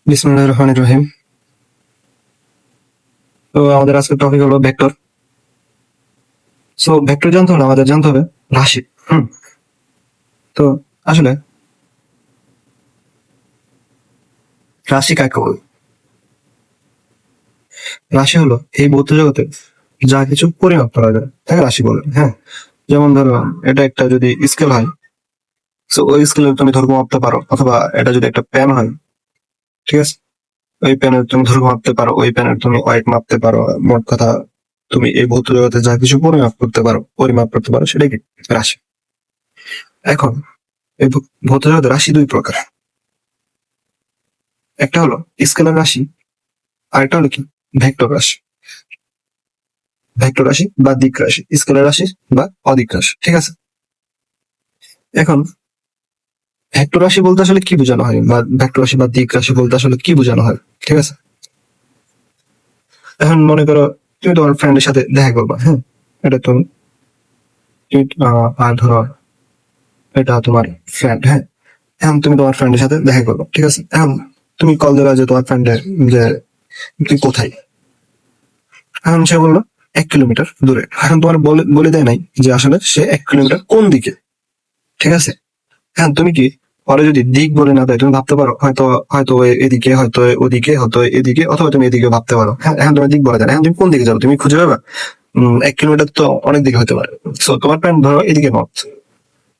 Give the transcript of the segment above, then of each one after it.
বিসমিল্লাহির রহমানির রহিম। তো আমাদের আজকের টপিক হলো ভেক্টর। সো ভেক্টর জানতে হলে আমাদের জানতে হবে রাশি। হুম তো আসলে রাশি কাকে বলে? রাশি হলো এই ভৌত জগতে যা কিছু পরিমাপ করা যায় তাকে রাশি বলে। হ্যাঁ, যেমন ধরো এটা একটা যদি স্কেল হয়, সো ওই স্কেলের তুমি দৈর্ঘ্য মাপতে পারো, অথবা এটা যদি একটা পেন হয়, ঠিক আছে, ওই পেনের তুমি দৈর্ঘ্য মাপতে পারো, ওই পেনের তুমি ওয়েট মাপতে পারো। মোট কথা, তুমি এই ভৌত জগতে যা কিছু পরিমাপ করতে পারো সেটাই কি রাশি। এখন এই ভৌত জগতে রাশি দুই প্রকার। একটা হলো স্কেলার রাশি, আর একটা হলো কি ভেক্টর রাশি। ভেক্টর রাশি বা দিক রাশি, স্কেলার রাশি বা অদিক রাশি, ঠিক আছে। এখন ভেক্টর রাশি বলতে আসলে কি বোঝানো হয়, বা ভেক্টর রাশি বা দিক রাশি বলতে আসলে কি বোঝানো হয়, ঠিক আছে। এখন মনে করো তুমি তোমার ফ্রেন্ডের সাথে দেখা করবা, হ্যাঁ, এটা আর ধরো এটা তোমার ফ্রেন্ড, হ্যাঁ। এখন তুমি তোমার ফ্রেন্ডের সাথে দেখা করবো, ঠিক আছে। এখন তুমি কল দিলা যে তোমার ফ্রেন্ডের যে তুই কোথায়। এখন সে বললো 1 কিলোমিটার দূরে। এখন তোমার বলে বলে দেয় নাই যে আসলে সে 1 কিলোমিটার কোন দিকে, ঠিক আছে। হ্যাঁ, তুমি কি পরে যদি দিক বলে না দেয়, তুমি ভাবতে পারো হয়তো হয়তো এদিকে, হয়তো ওদিকে, হয়তো এদিকে, অথবা তুমি এদিকে ভাবতে পারো। হ্যাঁ, এখন তোমার দিক বলে দেয় না। এখন তুমি কোন দিকে যাবে তুমি খুঁজে পাবে? 1 কিলোমিটার তো অনেক দিকে হতে পারে। সো তোমার প্ল্যান ধরো এদিকে নর্থ,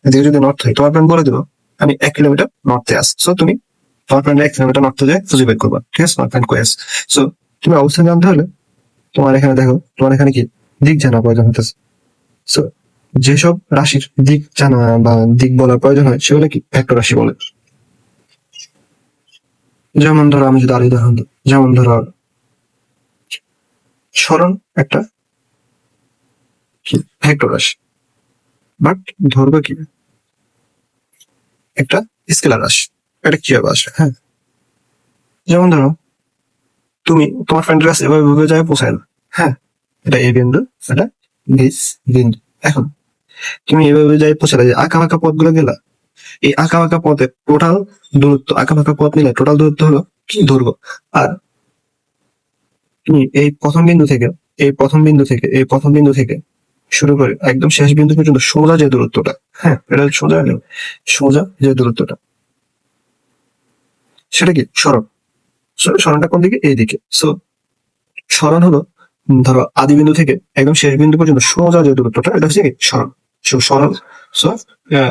এদিকে যদি নর্থ হয় তোমার প্ল্যান বলে দিল আমি 1 কিলোমিটার নর্থে আস। সো তুমি তোমার প্ল্যান 1 কিলোমিটার নর্থে যায় খুঁজে বের করবা, ঠিক আছে, তোমার প্ল্যান কয়ে আস। সো তুমি অবস্থান জানতে হলে তোমার এখানে দেখো, তোমার এখানে কি দিক জানা প্রয়োজন হতেছে। সো যেসব রাশির দিক জানা বা দিক বলার প্রয়োজন হয় সেগুলো কি ভেক্টর রাশি বলে। যেমন ধরো আমি যদি আরো উদাহরণ দিই, যেমন ধরো সরণ একটা কি ভেক্টর রাশি, বাট ধরবে কি একটা স্কেলার রাশি। এটা কিভাবে আসে? হ্যাঁ, যেমন ধরো তুমি তোমার ফ্রেন্ডের কাছে এভাবে ভাবে যায় পৌঁছায় না, হ্যাঁ, এটা এ বিন্দু, এটা বিস বিন্দু। এখন তুমি এভাবে যাই পৌঁছালে যে আঁকা বাঁকা পথগুলো গেলা, এই আঁকা বাঁকা পথে টোটাল দূরত্ব, আঁকা বাঁকা পথ মিলে টোটাল দূরত্ব হলো কি দৈর্ঘ্য। আর তুমি এই প্রথম বিন্দু থেকে শুরু করে একদম শেষ বিন্দু পর্যন্ত সোজা যে দূরত্বটা, হ্যাঁ, এটা সোজা নেই, সোজা যে দূরত্বটা সেটা কি সরণ। সরণটা কোন দিকে? এইদিকে। সো সরণ হলো ধরো আদি বিন্দু থেকে একদম শেষ বিন্দু পর্যন্ত সোজা যে দূরত্বটা, এটা হচ্ছে কি সরণ। সো সরণ। সো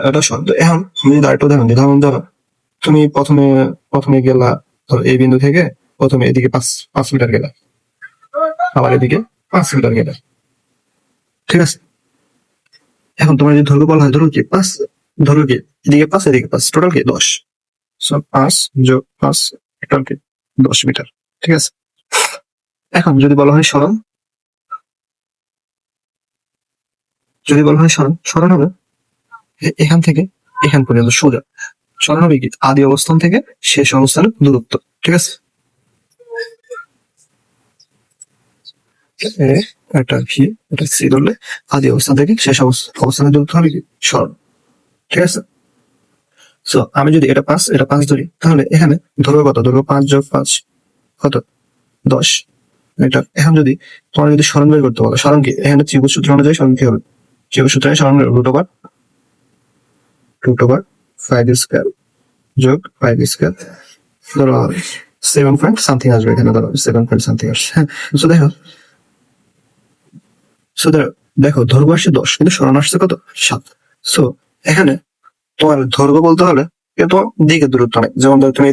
এটা সরণ। তো এখন তুমি যদি আরেকটা উদাহরণ দিই, যেমন ধরো তুমি প্রথমে প্রথমে গেলা ধরো এই বিন্দু থেকে, প্রথমে এদিকে 5 মিটার গেলা, আবার এদিকে 5 মিটার গেলা, ঠিক আছে। এখন তোমার যদি দৈর্ঘ্য বলা হয়, ধরো কি 5, ধরো কি এদিকে 5 এদিকে 5, টোটাল কি 10। সো 5 + 5 টোটাল কি 10 মিটার, ঠিক আছে। এখন যদি বলা হয় সরণ, যদি বলা হয় সরণ, সরণ হবে এখান থেকে এখান পর্যন্ত সোজা। সরণ হবে কি আদি অবস্থান থেকে শেষ অবস্থানের দূরত্ব, ঠিক আছে। এ, একটা ভি, এটা সি ধরলে আদি অবস্থান থেকে শেষ অবস্থানের দূরত্ব হবে কি সরণ, ঠিক আছে। সো আমি যদি এটা 5 ধরি, তাহলে এখানে ধরবো কত? ধরবো 5 + 5 কত? 10 মিটার। এখন যদি তোমার যদি সরণ বের করতে বলো, সরণ কি এখানে ত্রিভুজ সূত্র অনুযায়ী সরণ কি হবে? ত্রিভুজ সূত্রে সরণ √5 স্কয়ার যোগ 5 স্কয়ার, ধরো 7 পয়েন্ট সামথিং আসবে, এখানে ধরো 7 পয়েন্ট সামথিং আসছে, হ্যাঁ। সো দেখো, সো দেখো দৈর্ঘ্য আসছে 10, কিন্তু সরণ আসছে কত? 7। সো এখানে তোমার দৈর্ঘ্য বলতে হলে কিন্তু দিকের দূরত্ব নেই। যেমন ধরো তুমি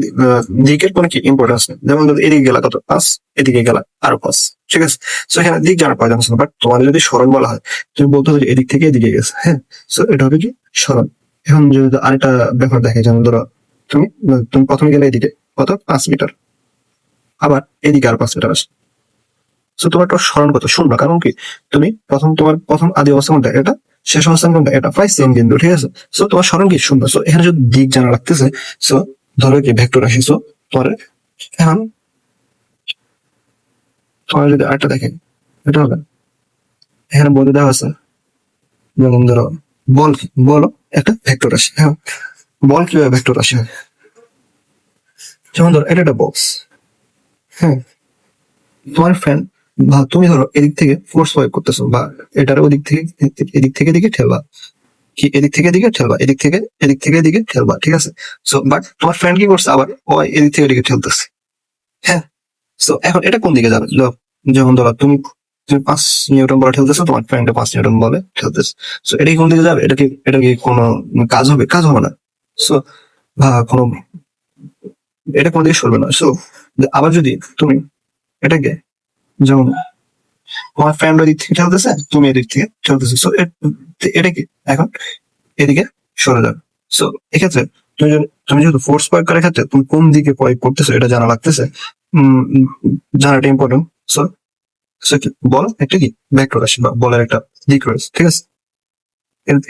দিকের কোনো কি ইম্পর্টেন্স নেই। যেমন ধরো এদিকে গেলা কত? 5, এদিকে গেলা আরো 5, ঠিক আছে। সো এখানে দিক জানার প্রয়োজন আছে, বাট তোমার যদি সরণ বলা হয় তুমি বলতে হবে যে এদিক থেকে এদিকে গেছে, হ্যাঁ। সো এটা হবে কি সরণ। এখন যদি আরেকটা ব্যাপার দেখে, যেমন ধরো তুমি তুমি প্রথমে গেলে এদিকে কত? 5 মিটার, আবার এদিকে আরো 5 মিটার আছে। সো তোমার তো সরণ কত? শূন্য। কারণ কি তুমি তোমার প্রথম আদি অবস্থান কোনটা, এটা শেষ অবস্থান কোনটা, এটা প্রায় সেম বিন্দু, ঠিক আছে। সো তোমার সরণ কি শূন্য। সো এখানে যদি দিক জানা লাগতেছে, সো ধরো কি ভেক্টর রাশি। সো পরে এখন তোমার যদি আরেকটা দেখেন, এটা হবে এখানে বলে দেওয়া আছে, যেমন ধরো বল বল একটা ভেক্টর রাশি, হ্যাঁ। বল কিভাবে ভেক্টর রাশি হয়? যেমন ধরো এটা একটা বক্স, হ্যাঁ, তোমার ফ্রেন্ড বা তুমি ধরো এদিক থেকে ফোর্স প্রয়োগ করতেছো বা এটার ওদিক থেকে এদিক থেকে এদিকে ঠেলবা, কি এদিক থেকে এদিকে ঠেলবা, এদিক থেকে এদিকে ঠেলবা, ঠিক আছে। সো বাট তোমার ফ্রেন্ড কি করছে আবার, ও এদিক থেকে এদিকে ঠেলতেছে, হ্যাঁ। সো এখন এটা কোন দিকে যাবে? যেমন ধরো তুমি তুমি 5 নিউটন বলে ঠেলতেছো, তোমার ফ্রেন্ডে 5 নিউটন বলে ঠেলতেছে। সো এটা কি কোন দিকে যাবে? এটা কি কোনো কাজ হবে? কাজ হবে না। সো বা কোনো এটা কোনো দিকে সরবে না। সো আবার যদি তুমি এটাকে, যেমন তোমার ফ্রেন্ড ওই দিক থেকে ঠেলতেছে, তুমি এদিক থেকে ঠেলতেছো, সো এটা কি এখন এদিকে সরে যাবে। সো এক্ষেত্রে তুমি যেহেতু ফোর্স প্রয়োগ করার ক্ষেত্রে তুমি কোন দিকে প্রয়োগ করতেছো এটা জানা লাগতেছে, জানাটা ইম্পর্টেন্ট। সো সো কি বল একটা কি ভেক্টর রাশি বা বলের একটা দিক রয়েছে, ঠিক আছে।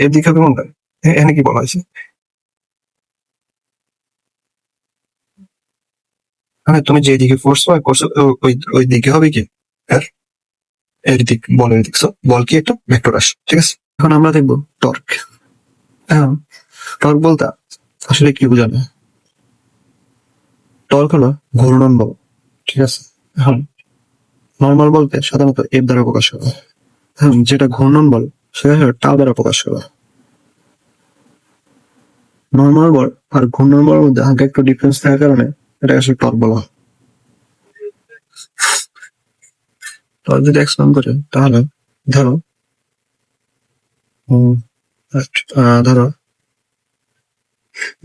এর দিক হবে কোনটা? এখানে কি বলা হয়েছে, মানে তুমি যে দিকে ফোর্স প্রয়োগ করছো ওই ওই দিকে হবে কি এর এর দিক, বলের দিক। সো বল কি একটা ভেক্টর রাশি, ঠিক আছে। এখন আমরা দেখবো টর্ক। এখন টর্ক বলতে আসলে কি বোঝানো? টর্ক হলো ঘূর্ণন বল, ঠিক আছে। এখন নর্মাল বলতে সাধারণত এফ দ্বারা প্রকাশ করা হয়। এখন যেটা ঘূর্ণন বল সেটা হলো টাও দ্বারা প্রকাশ করা হয়। নর্মাল বল আর ঘূর্ণন বলের মধ্যে হালকা একটু ডিফারেন্স থাকার কারণে এটা আসলে টর্ক বলা হয়। টর্ক যদি এক্সপ্লেন করে তাহলে ধরো উম, ধরো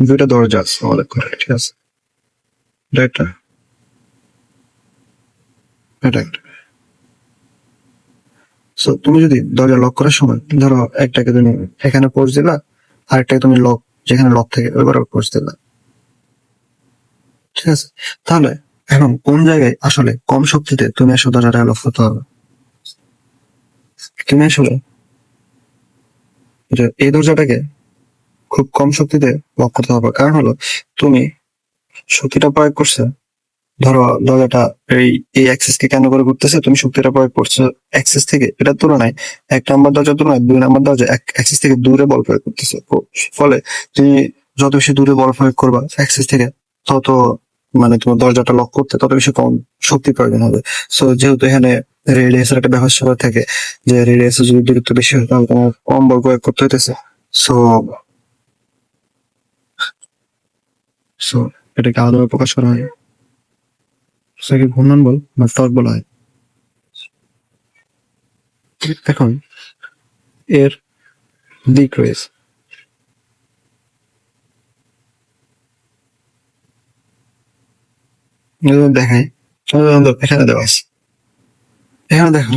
দুইটা দরজা আছে আমাদের ঘরে, ঠিক আছে। এটা একটা, এটা একটা। সো তুমি যদি দরজা লক করার সময় ধরো একটাকে তুমি এখানে পোস্ট দিলা, আরেকটাকে তুমি লক, যেখানে লক থাকে ওইবার পোস্ট দিলা, ঠিক আছে। তাহলে এখন কোন জায়গায় আসলে কম শক্তিতে তুমি আসলে দরজাটা লক করতে হবে? তুমি আসলে যে এই দরজাটাকে খুব কম শক্তিতে লক করতে হবে, কারণ হলো তুমি শক্তিটা প্রয়োগ করছে, ধরো দরজাটা এই এই অ্যাক্সিস কে কেন করে ঘুরতেছে, তুমি শক্তিটা প্রয়োগ করছো অ্যাক্সিস থেকে, এটার তুলনায় 1 নম্বর দরজার তুলনায় 2 নম্বর দরজা অ্যাক্সিস থেকে দূরে বল প্রয়োগ করতেছে। ফলে তুমি যত বেশি দূরে বল প্রয়োগ করবা অ্যাক্সিস থেকে, তত মানে তোমার দরজাটা লক করতে তত বেশি কম শক্তি প্রয়োজন হবে। সো যেহেতু এখানে রেডিয়াসের একটা ব্যাপার স্যাপার থাকে, যে রেডিয়াসের যদি দূরত্ব বেশি হয় তাহলে তোমার কম বল প্রয়োগ করতে হইতেছে। সো সো এটাকে আলাদাভাবে প্রকাশ করা হয়, সেটাকে ঘূর্ণন বল বা টর্ক বলা হয়। এখন এর দিক রয়েছে, দেখায় এখানে দেওয়া আছে। এখানে দেখো,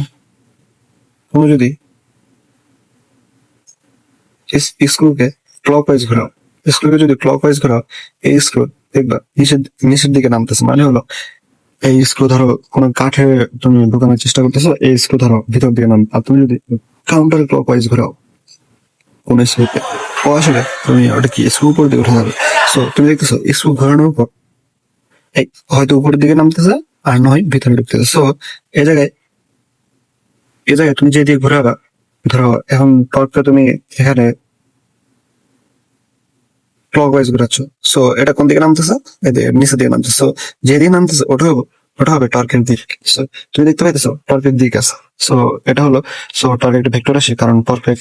তুমি যদি স্ক্রুকে ক্লকওয়াইজ ঘোরাও, স্ক্রুকে যদি ক্লকওয়াইজ ঘোরাও, এই স্ক্রু দেখবা নিচের নিচের দিকে নামতেছে, মানে হলো এই স্ক্রু ধরো কোনো কাঠে তুমি ঢোকানোর চেষ্টা করতেছো, এই স্ক্রু ধরো ভিতর দিকে নাম, আর তুমি যদি কাউন্টার ক্লকওয়াইজ ঘোরাও কোন স্ক্রুকে, ও আসলে তুমি ওটা কি স্ক্রু উপর দিকে উঠে যাবে। সো তুমি দেখতেছো স্ক্রু ঘোরানোর পর এই হয়তো উপরের দিকে নামতেছে আর নয় ভিতরে ঢুকতেছে। সো এই জায়গায় এই জায়গায় তুমি যেদিকে ঘোরাবা, ধরো এখন টর্কটা তুমি এখানে ক্লকওয়াইজ ঘোরাচ্ছ, সো এটা কোন দিকে নামতেছে? নিচের দিকে নামতেছে। সো যেদিকে নামতেছে ওটা হবে টর্কের দিক। সো তুমি দেখতে পাইতেছো টর্কের দিক আছে। সো এটা হলো, সো টর্ক একটা ভেক্টর রাশি, কারণ টর্কের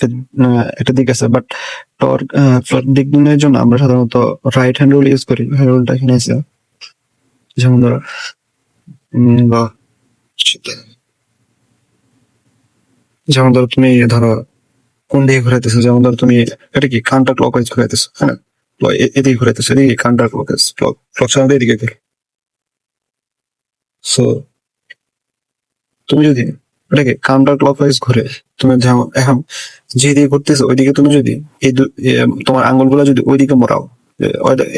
একটা দিক আছে। বাট টর্ক দিক নির্ণয়ের জন্য আমরা সাধারণত রাইট হ্যান্ড রুল ইউজ করি। রুলটা এখানে আছে, যেমন ধরো বা যেমন ধরো তুমি ধরো কোন দিকে ঘুরাইতেছো, যেমন ধরো তুমি এটা কি কাউন্টার ক্লকওয়াইজ ঘুরাইতেছো, হ্যাঁ, এদিকে ঘুরাইতেছো, এদিকে কাউন্টার ক্লকওয়াইজ, ক্লক সাধারণত এদিকে ঘুরে। সো তুমি যদি এটাকে কাউন্টার ক্লকওয়াইজ ঘুরে, তুমি যেমন এখন যেদিকে ঘুরতেছো ওইদিকে তুমি যদি তোমার আঙ্গুলগুলো যদি ওইদিকে মোড়াও,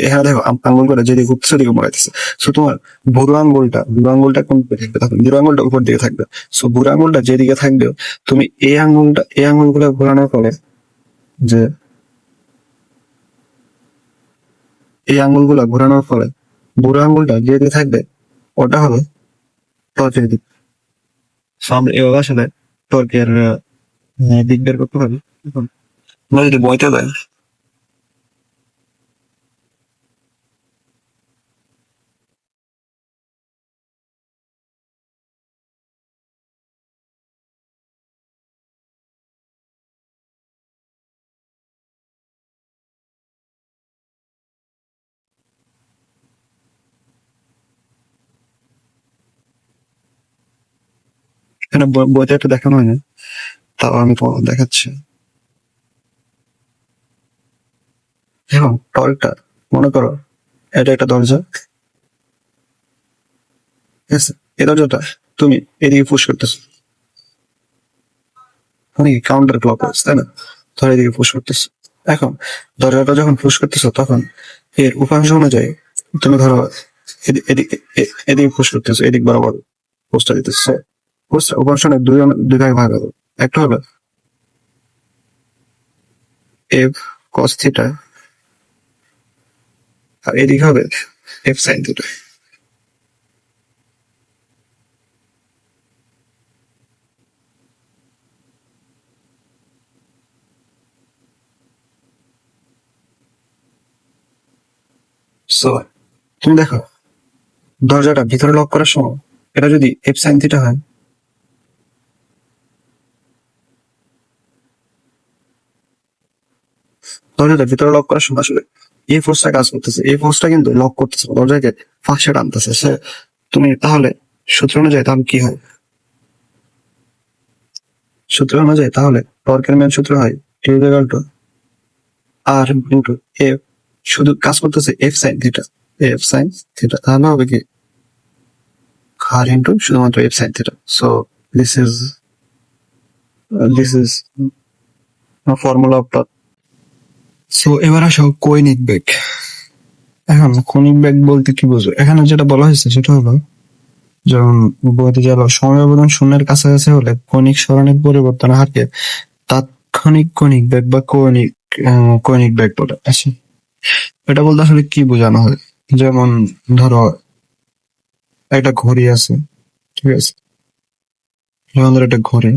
এখানে দেখো আঙ্গুলগুলো যেদিকে ঘুরতেছে ওইদিকে মোড়াইতেছে। সো তোমার বুড়ো আঙ্গুলটা কোন দিকে থাকবে? তখন বুড়ো আঙ্গুলটা উপর দিকে থাকবে। সো বুড়ো আঙ্গুলটা যেদিকে থাকবে, তুমি এই আঙ্গুলগুলো ঘোরানোর ফলে, যে এই আঙ্গুলগুলো ঘোরানোর ফলে বুড়ো আঙ্গুলটা যেদিকে থাকবে ওটা হবে টর্চের দিক। সো আমরা এভাবে আসলে টর্কের দিক বের করতে পারি। এখন আমরা যদি বইতে দেয়, এখানে বইতে একটা দেখানো হয় না, তাও আমি তোমাকে দেখাচ্ছি। এখন টর্কটা মনে করো এটা একটা দরজা, ঠিক আছে? এই দরজাটা তুমি এদিকে পুশ করতেছো, মানে কাউন্টার ক্লক তাই না? ধরো এদিকে পুশ করতেছো। এখন দরজাটা যখন পুশ করতেছো তখন এর উপাংশ অনুযায়ী তুমি ধরো এদিকে পুশ করতেছো, এদিক বরাবর পোস্টটা দিতেছো। পোস্টটা উপাংশ দুই ভাগে ভাগ হবে। একটা হলো এফ কস থিটা, আর এদিকে হবে এফ সাইন থিটা। সো তুমি দেখো দরজাটা ভিতরে লক করার সময় এটা যদি এফ সাইন থিটা হয়, দরজাটা ভিতরে লক করার সময় আসলে এই ফোর্সটা কাজ করতেছে, এই ফোর্সটা কিন্তু লক করতেছে দরজাকে, ফাঁসে টানতেছে সে। তুমি তাহলে সূত্র অনুযায়ী তাহলে কি হয়? সূত্র অনুযায়ী তাহলে টর্কের ম্যান সূত্র হয় T equal to R into F, শুধু কাজ করতেছে F sine theta, F sine theta, তাহলে হবে কি আর ইন্টু শুধুমাত্র F sine theta. So this is this is formula of torque. So এবার আসো কৈনিক বেগ। এখন কৌণিক বেগ বলতে কি বোঝো? এখানে যেটা বলা হয়েছে সেটা হলো যেমন বলতে গেল সময় ব্যবধান শূন্যের কাছাকাছি হলে কৌণিক সরণের পরিবর্তনের হারকে তাৎক্ষণিক কৌণিক বেগ বা কৌণিক বেগ বলে। আচ্ছা, এটা বলতে আসলে কি বোঝানো হয়? যেমন ধরো একটা ঘড়ি আছে, ঠিক আছে? যেমন ধরো একটা ঘড়ি,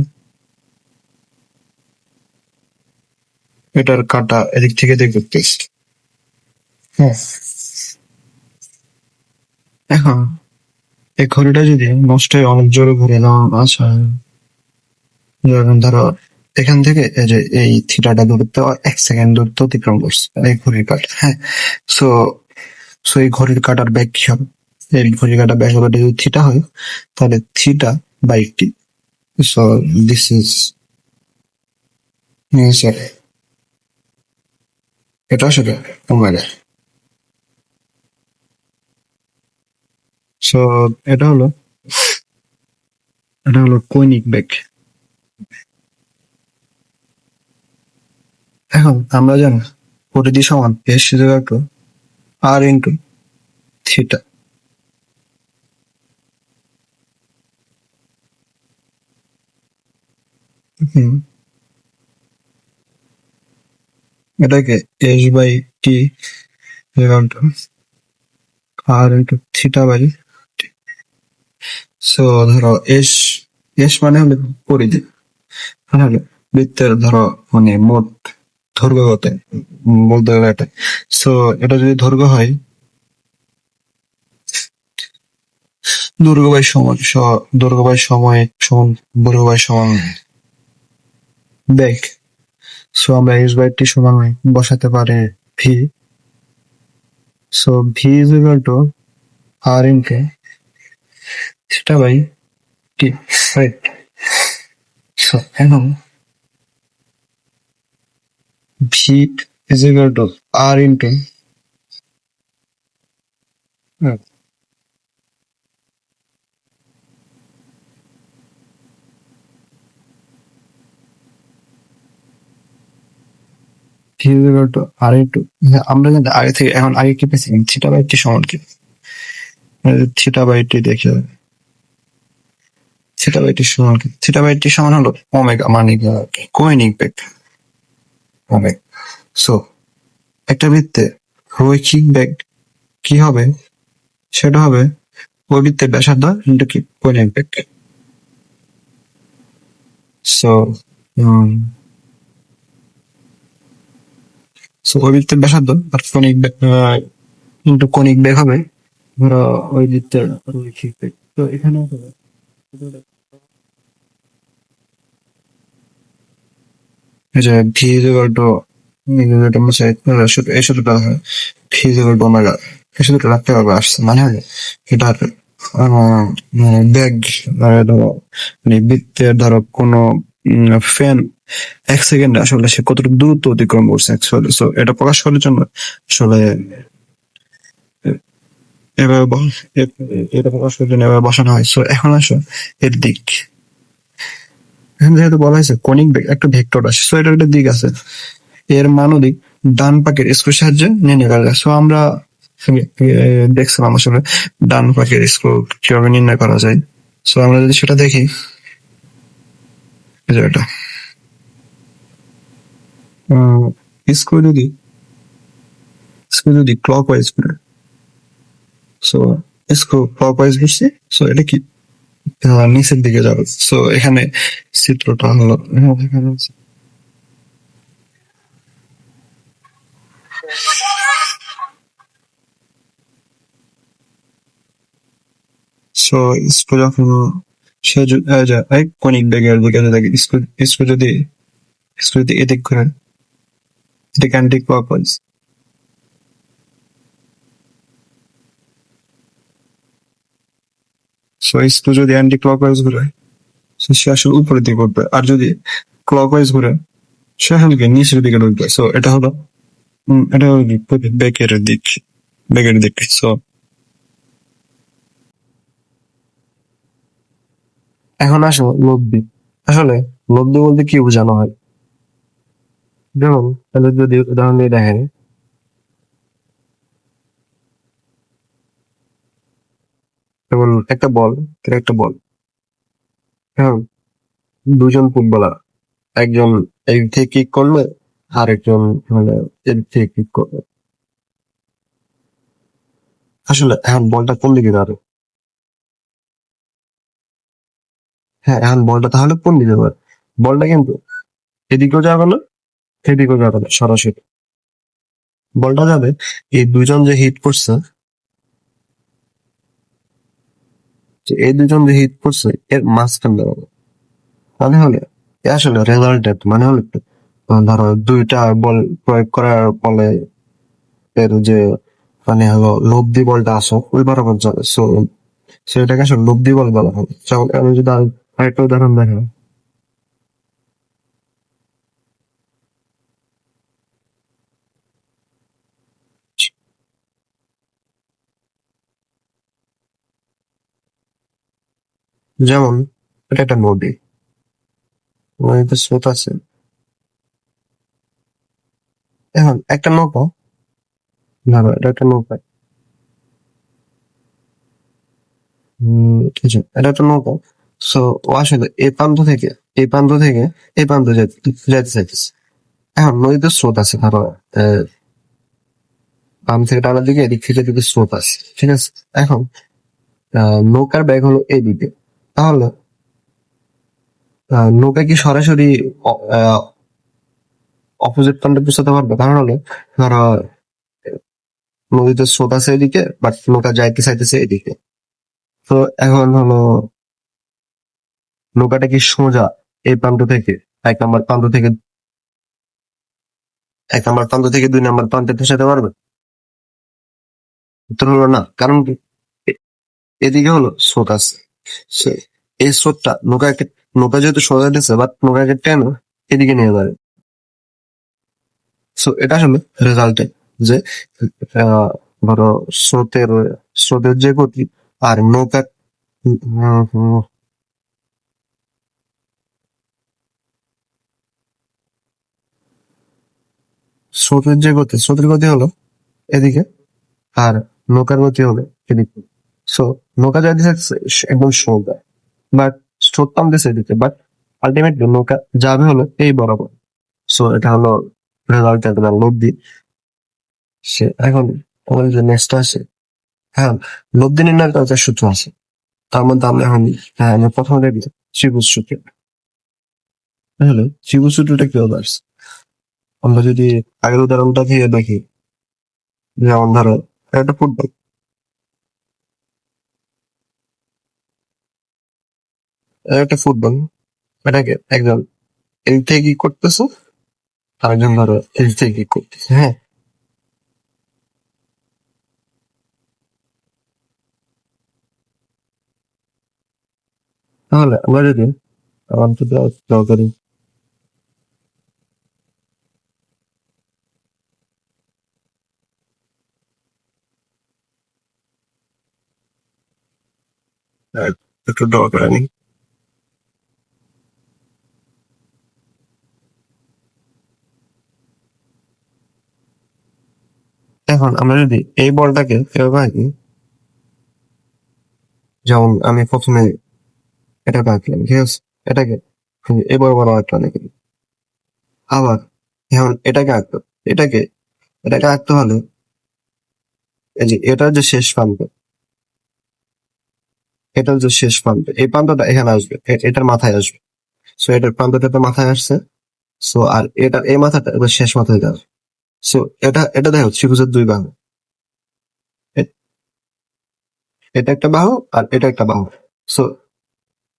এটার কাঁটা এদিক থেকে এদিক ঘুরতেছে, হ্যাঁ। এখন এই ঘড়িটা যদি নষ্ট হয়ে অনেক জোরে ঘুরে না, আচ্ছা যেমন ধরো এখান থেকে এই যে এই থিটাটা দূরত্ব 1 সেকেন্ড দূরত্ব অতিক্রম করছে এই ঘড়ির কাঁটা, হ্যাঁ। সো সো এই ঘড়ির কাঁটার ব্যাগ কি হবে? এই ঘড়ির কাঁটার ব্যাগ হবে যদি থিটা হয় তাহলে theta by T. So this is nature, এটা আসলে ওমেগা। সো এটা হলো কৈনিক বেগ। এখন আমরা জানি পরিধি সমান S equal to R into theta. এটাকে S by T equal to R into theta by T. So ধরো এস এস মানে হলো পরিধি, মানে হলো বৃত্তের ধরো মানে মোট দৈর্ঘ্য কত বলতে গেলে এটা। সো এটা যদি দৈর্ঘ্য হয় দৈর্ঘ্য বাই সময়, দৈর্ঘ্য বাই সময় সমান দৈর্ঘ্য বাই সমান বেগ। সো আমরা এস বাই টি সমান বসাতে পারি V. So V is equal to R into theta by T, right? So এখন V is equal to R into V is equal to R into, আমরা কিন্তু আগে থেকে এখন আগে কি পেয়েছি থিটা বাই টি সমান কি, থিটা বাই টি দেখে থিটা বাই টি সমান কি, থিটা বাই টি সমান হলো ওমেগা, মানে কৈনিক বেগ ওমেগা। সো একটা বৃত্তে রৈখিক বেগ কি হবে? সেটা হবে ওই বৃত্তের ব্যাসার্ধ ইন্টু কি কৈনিক বেগ। সো সো ওই বৃত্তের ব্যাসার্ধ আর কৌণিক বেগ ইন্টু কৌণিক বেগ হবে ধরো ওই বৃত্তের রৈখিক বেগ। তো এখানে হবে এই যে ভি ইজ ইকুয়াল টু এই সূত্রটা হয় V is equal two omega, এই সূত্রটা রাখতে পারবে আসছে, মানে হলো এটার ব্যাগ, ধরো মানে বৃত্তের ধরো কোনো ফ্যান 1 সেকেন্ডে আসলে সে কতটুকু দূরত্ব অতিক্রম করছে অ্যাকচুয়ালি। সো এটা প্রকাশ করার জন্য আসলে এভাবে এটা প্রকাশ করার জন্য এভাবে বসানো হয়। সো এখন আসো এর দিক। এখানে যেহেতু বলা হয়েছে কনিক বেগ একটা ভেক্টর আছে, সো এটার একটা দিক আছে, এর মান দিক ডান পাকের স্ক্রু সাহায্যে নির্ণয় করা যায়। সো আমরা দেখছিলাম আসলে ডান পাকের স্ক্রু কিভাবে নির্ণয় করা যায়। সো আমরা যদি সেটা দেখি, এই যে এটা স্ক্রু যদি ক্লক ওয়াইজ ঘুরে, সো স্ক্রু ক্লক ওয়াইজ ঘুরছে, সো এটা কি নিচের দিকে যাবে। সো এখানে চিত্রটা হলো এখানে দেখানো হচ্ছে। সো স্ক্রু যখন সে কনিক বেগের দিকে থাকে, স্ক্রু যদি এদিক ঘুরে, এটা anti clock wise. So screw যদি অ্যান্টি ক্লক ওয়াইজ ঘুরে, সে আসলে উপরের দিকে উঠবে, আর যদি ক্লক ওয়াইজ ঘুরে সে আসলে নিচের দিকে ঢুকবে। সো এটা হলো এটা হলো বেগের দিক, সো এখন আসো লব্ধি। আসলে লব্ধি বলতে কি বোঝানো হয়, যেমন তাহলে যদি উদাহরণ দিয়ে দেখেন, যেমন একটা বল, হ্যাঁ, দুজন ফুটবলার, একজন এই থেকে কিক করলে আর একজন মানে এর থেকে কিক করবে। আসলে এখন বলটা কোন দিকে যাবে? হ্যাঁ, এখন বলটা তাহলে কোন দিকে যাবে? বলটা কিন্তু এদিকেও যাবে না, সেদিকেও যাবে না, সরাসরি বলটা যাবে এই দুজন যে হিট করছে, এর মাঝখান দিয়ে যাবে। মানে হলে আসলে রেজাল্টের মানে হলো কি, ধরো দুইটা বল প্রয়োগ করার ফলে এর যে মানে হলো লব্ধি বলটা আসো ওই বরাবর যাবে। সো সেটাকে আসলে লব্ধি বল বলা হবে। যেমন আমি যদি আরেকটা উদাহরণ দেখেন, যেমন এটা একটা নদী, নদীতে স্রোত আছে। এখন একটা নৌকা, ধরো এটা একটা নৌকা, এই যে এটা একটা নৌকা। সো ও আসলে এই প্রান্ত থেকে এই প্রান্তে যাইতে চাইতেছে। এখন নদীতে স্রোত আছে, ধরো বাম থেকে ডানার দিকে, এদিক থেকে এদিকে স্রোত আছে, ঠিক আছে। এখন নৌকার ব্যাগ হলো এইদিকে, তাহলে নৌকা কি সরাসরি অপোজিট প্রান্তে পৌঁছাতে পারবে? কারণ হলো ধরো নদীতে স্রোত আছে এদিকে, বাট নৌকা যাইতে চাইতেছে এদিকে। তো এখন হলো নৌকাটা কি সোজা এই প্রান্ত থেকে এক নম্বর প্রান্ত থেকে 2 নম্বর প্রান্তে পৌঁছাতে পারবে? উত্তর হলো না। কারণ কি, এদিকে হলো স্রোত আছে, সে- এই স্রোতটা নৌকা যেহেতু সোজা দিচ্ছে, বাট নৌকাকে টেনে এদিকে নিয়ে যাবে। সো এটা আসলে রেজাল্টে যে আহ, ধরো স্রোতের যে গতি আর নৌকার উম, উম, স্রোতের গতি হলো এদিকে, আর নৌকার গতি হলো এদিকে। সো নৌকা যদি একদম সোজা, বাট স্রোত টানতেছে এদিকে, বাট আলটিমেটলি নৌকা যাবে হলো এই বরাবর। সো এটা হলো রেজাল্ট, একটা লব্ধি। সে এখন আমাদের যে নেক্সট আসে, হ্যাঁ, লব্ধি নির্ণয়ের একটা সূত্র আছে। তার মধ্যে আমরা এখন, হ্যাঁ, আমরা প্রথমে দেখি ত্রিভুজ সূত্র। তাহলে ত্রিভুজ সূত্রটা কি হবে? আমরা যদি আগের উদাহরণটা দিয়ে দেখি, যেমন ধরো একটা ফুটবল, এটাকে একজন এল থেকে কি করতেছে, আরেকজন ধরো এল থেকে কি করতেছে, হ্যাঁ। তাহলে আমরা যদি অন্তত draw করি, একটু draw করে নিই। এখন আমরা যদি এই বলটাকে এভাবে আঁকি, যেমন আমি প্রথমে এটাকে আঁকলাম, ঠিক আছে, এটাকে এই বড় বড় আঁকলাম নাকি, আবার এখন এটাকে আঁকতে, এটাকে এটাকে আঁকতে হলে এই যে এটার যে শেষ প্রান্ত, এটার যে শেষ প্রান্ত, এই প্রান্তটা এখানে আসবে, এটার মাথায় আসবে। সো এটার প্রান্তটা তো মাথায় আসছে। সো আর এটার এই মাথাটা এবার শেষ মাথায় যাবে। সো এটা দেখো ত্রিভুজের দুই বাহু, এ- এটা একটা বাহু আর এটা একটা বাহু। সো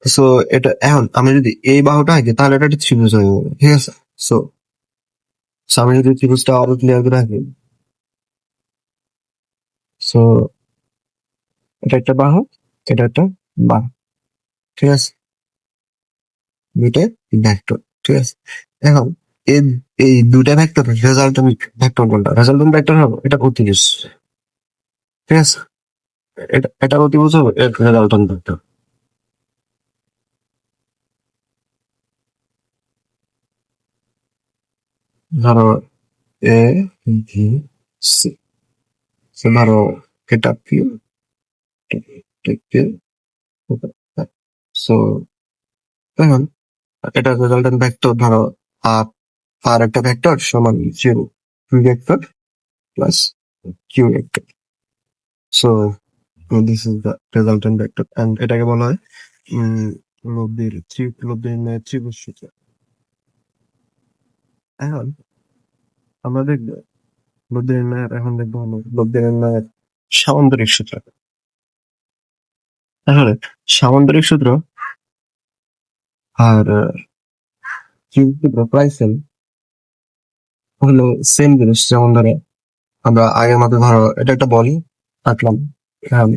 সো এটা এখন আমি যদি এই বাহুটা আঁকি তাহলে এটা একটা ত্রিভুজ হয়ে যাবে, ঠিক আছে। সো আমি যদি ত্রিভুজটা আরো ক্লিয়ার করে আঁকি, সো এটা একটা বাহু, এটা একটা বাহু, ঠিক আছে, দুইটা ভেক্টর, ঠিক আছে। এখন এই এই দুটা ভেক্টর রেজাল্টেন্ট ভেক্টর কোনটা? রেজাল্টেন্ট ভেক্টর হবে এটা অতিভুজ, ঠিক আছে। এটা অতিভুজ হবে রেজাল্টেন্ট ভেক্টর। ধরো এ বি সি, ধরো এটা কিউ, সো এখন এটা রেজাল্টেন্ট ভেক্টর ধরো আর আর একটা ভেক্টর সমান zero, P vector plus Q vector. So this is the resultant vector and এটাকে বলা হয় লব্ধির ন্যায় ত্রিভুজ সূত্র। এখন আমরা দেখবো লব্ধির ন্যায়, এখন দেখবো হলো লব্ধির ন্যায় সামান্তরিক সূত্র। তাহলে সামান্তরিক সূত্র আর ত্রিভুজ সূত্র প্রায় সেম, হলো সেম জিনিস। যেমন ধরো আমরা আগের মতো ধরো এটা একটা বল আঁকলাম, হ্যাঁ,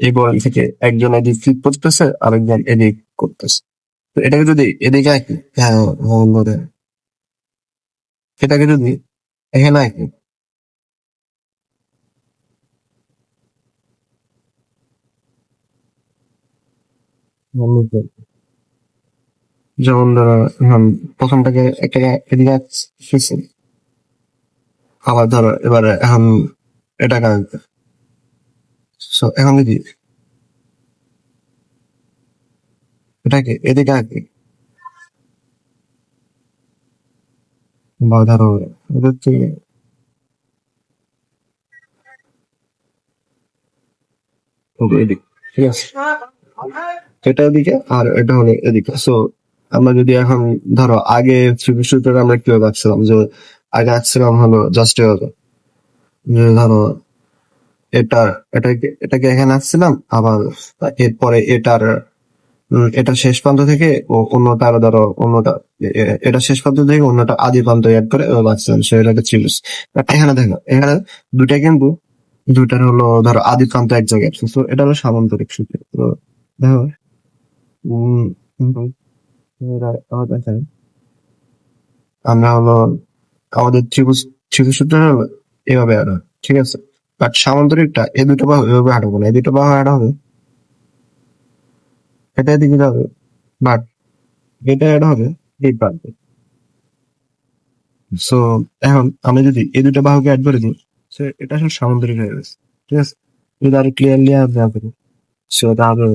এই বল থেকে একজন এদিক ফ্লিপ করতেছে আরেকজন এদিক করতেছে। তো এটাকে যদি এদিকে আঁকি, হ্যাঁ ধরে এটাকে যদি এখানে আঁকি, যেমন ধরো এখন প্রথমটাকে একটা এদিকে আঁকছি, আবার ধরো এবারে এখন এটাকে আঁকবে। সো এখন যদি এটাকে এদিকে আঁকি, বা ধরো এদের থেকে এদিক, ঠিক আছে, এটা এদিকে আর এটা হলো এদিকে। সো আমরা যদি এখন ধরো আগে সূত্রটা আমরা কিভাবে আঁকছিলাম, যে আগে আঁকছিলাম হলো জাস্ট যে ধরো এটা এটাকে এখানে আঁকছিলাম, আবার এরপরে এটা শেষ প্রান্ত থেকে অন্যটা আরো ধরো অন্যটা এটা শেষ প্রান্ত থেকে অন্যটা আদি প্রান্ত অ্যাড করে আঁকছিলাম, সেটাকে ত্রিভুজ। But এখানে দেখো এখানে দুটা কিন্তু দুটার হলো ধরো আদি প্রান্ত এক জায়গায় আছে। তো এটা হলো সামান্তরিক সূত্র। তো দেখো উম, উম, আমাদের এখানে আমরা হলো আমাদের ত্রিভুজ সূত্র হলো এভাবে আঁকা, ঠিক আছে। বাট সামান্তরিকটা এই দুটো বাহু এভাবে হাঁটাবো না, এই দুটো বাহু হাঁটা হবে, এটা এদিকে যাবে, বাট এটা এটা হবে এই প্রান্তে। সো এখন আমি যদি এই দুটো বাহুকে অ্যাড করে দিই, সো এটা আসলে সামান্তরিক হয়ে গেছে, ঠিক আছে। যদি আরো ক্লিয়ারলি আমরা করি, সো তাহলে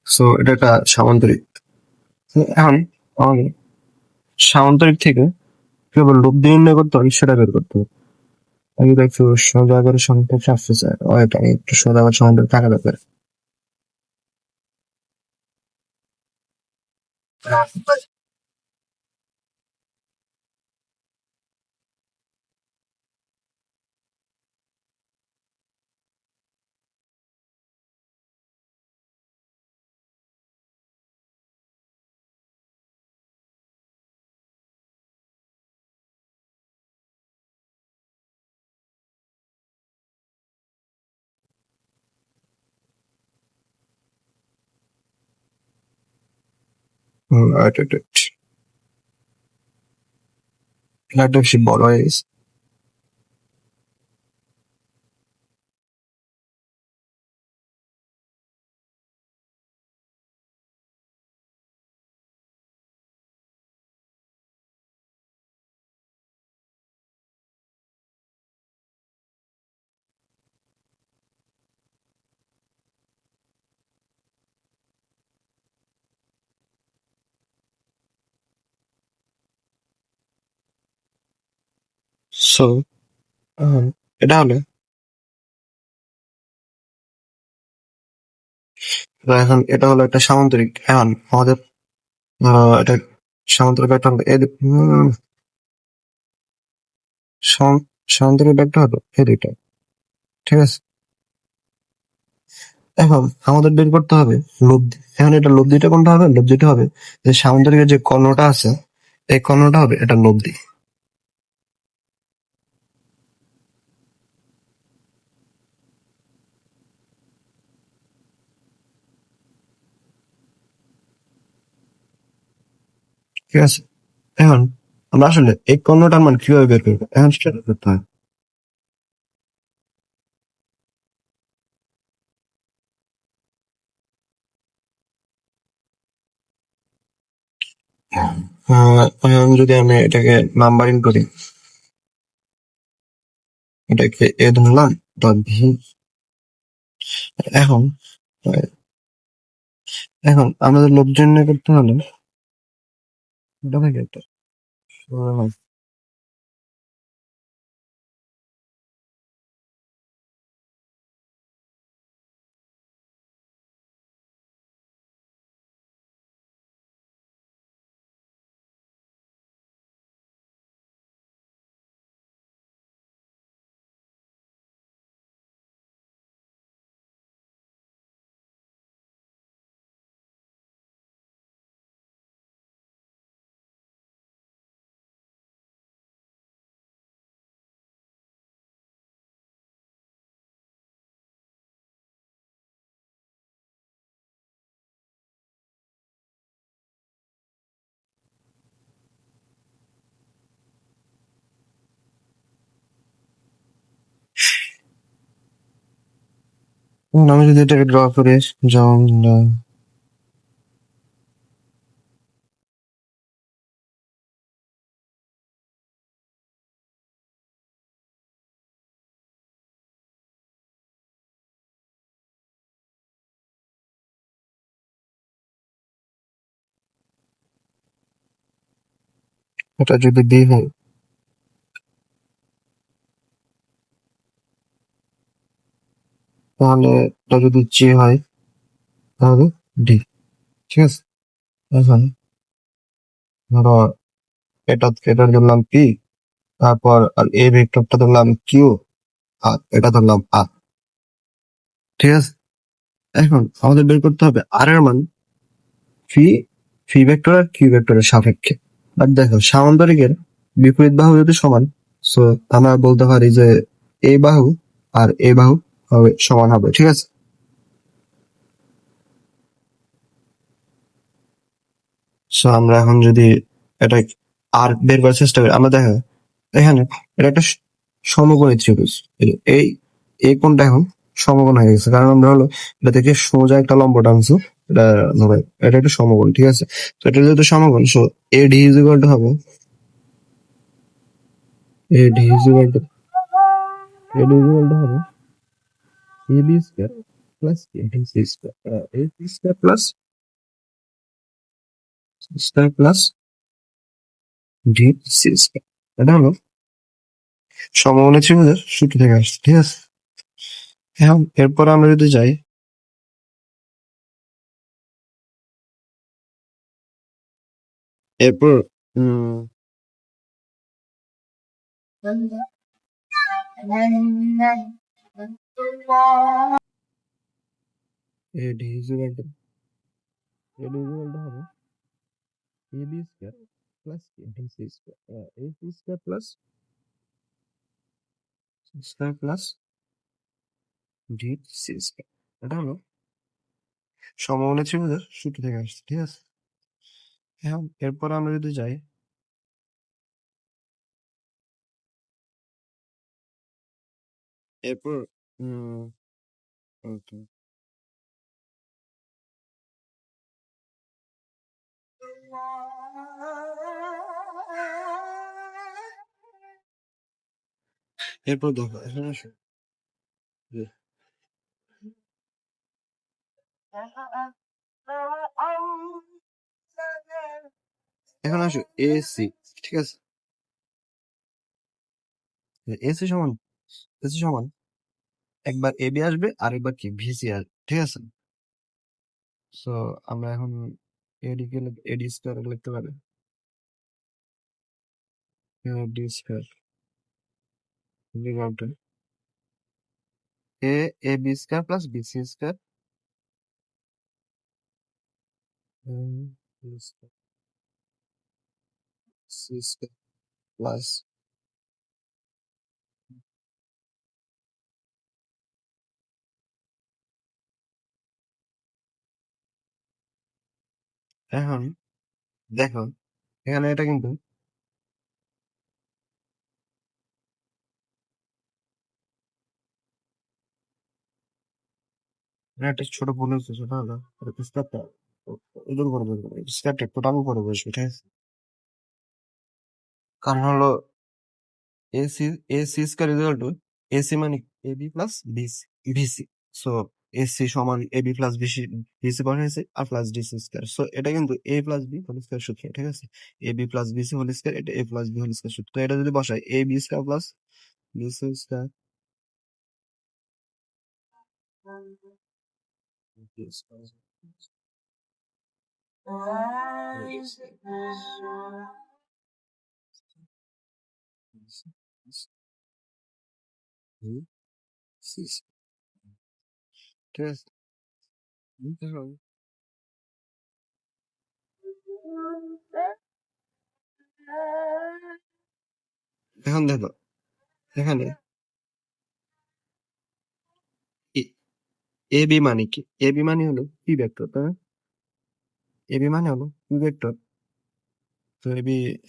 সো এটা একটা সামান্তরিক। So, এখন আমাকে সামান্তরিক থেকে কেবল লব্ধি নির্ণয় করতে হবে, সেটা বের করতে হবে। আমি তো একটু সোজা করে সংখ্যা আসতে চাই, আমি একটু সোজা করে সমান্তরিক টাকা ব্যাপারে wait, wait, wait. ফ্ল্যাটটা বেশি বড় হয়ে গেছে। সো এটা হলে তো এখন এটা হলো একটা সামান্তরিক। এখন আমাদের এটা সামান্তরিক একটা হলো সামান্তরিক একটা হলো এই দুইটা, ঠিক আছে। এখন আমাদের বের করতে হবে লব্ধি। এখন এটা লব্ধিটা কোনটা হবে? লব্ধিটা হবে যে সামান্তরিকের যে কর্ণটা আছে, এই কর্ণটা হবে এটা লব্ধি। ঠিক আছে। এখন আমরা আসলে এই কর্ণটার মান কিভাবে বের করবো? এখন সেটা করতে হয়। এখন যদি আমি এটাকে নাম্বারিং করি, এটাকে এ ধরলাম, ডট ভি। এখন এখন আমাদের লব্ধি নির্ণয় করতে হলে এটা থেকে একটা সরল আমি যদি এটাকে ড্র করি, যেমন এটা যদি বি হয়, তাহলে এটা যদি জি হয় তাহলে ডি, ঠিক আছে। এখন ধরো এটা ধরলাম পি, তারপর আর এ ভেক্টরটা ধরলাম কিউ, আর এটা ধরলাম আর, ঠিক আছে। এখন আমাদের বের করতে হবে আর এর মান ফি ফি ভেক্টর আর কিউ ভেক্টরের সাপেক্ষে। আর দেখো সামান্তরিকের বিপরীত বাহু যদি সমান, সো আমরা বলতে পারি যে এ বাহু আর এ বাহু হবে সমান হবে, ঠিক আছে। সো আমরা এখন যদি এটা আর বের করার চেষ্টা করি, আমরা দেখো এখানে এটা একটা সমকোণী ত্রিভুজ। এই এই কোণটা এখন সমকোণ হয়ে গেছে, কারণ আমরা হলো এটা থেকে সোজা একটা লম্ব টানছি। এটা ধরো এটা একটা সমকোণ, ঠিক আছে। তো এটা যেহেতু সমকোণ, so A D is equal to হবে A D is equal to A D is equal to হবে A B square plus A D C square, A C square plus square plus D C square. এটা হলো সমকোণী ত্রিভুজের সূত্র থেকে আসছে, ঠিক আছে। এখন এরপর আমরা যদি যাই, এরপর A D is equal to হবে A B square plus A D C square, A C square plus square plus D C square. এটা হলো সমকোণী ত্রিভুজের সূত্র থেকে আসছে, ঠিক আছে। হ্যাঁ, এরপর আমরা যদি যাই, এরপর okay. এরপর দেখো এখানে আসো যে, এখন আসো এসি, ঠিক আছে? এসি সমান, এসি সমান একবার এবি আসবে আর একবার কি ভিসি আসবে, ঠিক আছে? সো আমরা এখন এডি কে এডি স্কয়ার লিখতে পারি, AD square equal to A A B square plus BC square C square plus, এখন দেখো এখানে এটা কিন্তু একটা ছোট ভুল হচ্ছে, সেটা হলো স্কয়ারটা ওদের উপরে বসবে, স্কয়ারটা টোটাল উপরে বসবে, ঠিক আছে? কারণ হলো AC AC square equal to AC মানে AB plus BC VC. So AC সমান এবি প্লাস বিসি ভিসি বানাইছে আর প্লাস ডিসি স্কয়ার। সো এটা কিন্তু A plus B whole square সূত্র, ঠিক আছে? AB plus BC whole square, এটা A plus B whole square সূত্র। তো এটা যদি বসাই A B square plus BC square ঠিক আছে? এখন দেখো এখানে এ বি মানে কি? এ বি মানে হলো পি ভেক্টর, তাই না? এ বি মানে হলো পি ভেক্টর। তো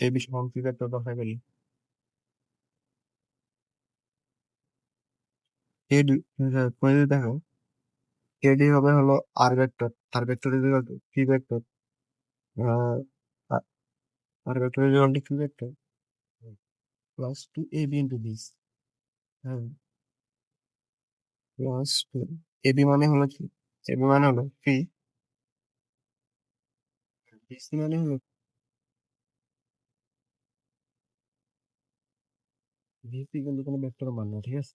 এ বি সমান পি ভেক্টর দরকার করি এডি, তুমি যদি দেখো এডি হবে হলো R vector, R vector is equal to P vector, R vector is equal to P vector plus two A B into this, হ্যাঁ, প্লাস টু এ বি মানে হলো কি? এ বি মানে হলো পি, বিসি মানে হলো ভিসি, কিন্তু কোনো ভেক্টর মান না, ঠিক আছে?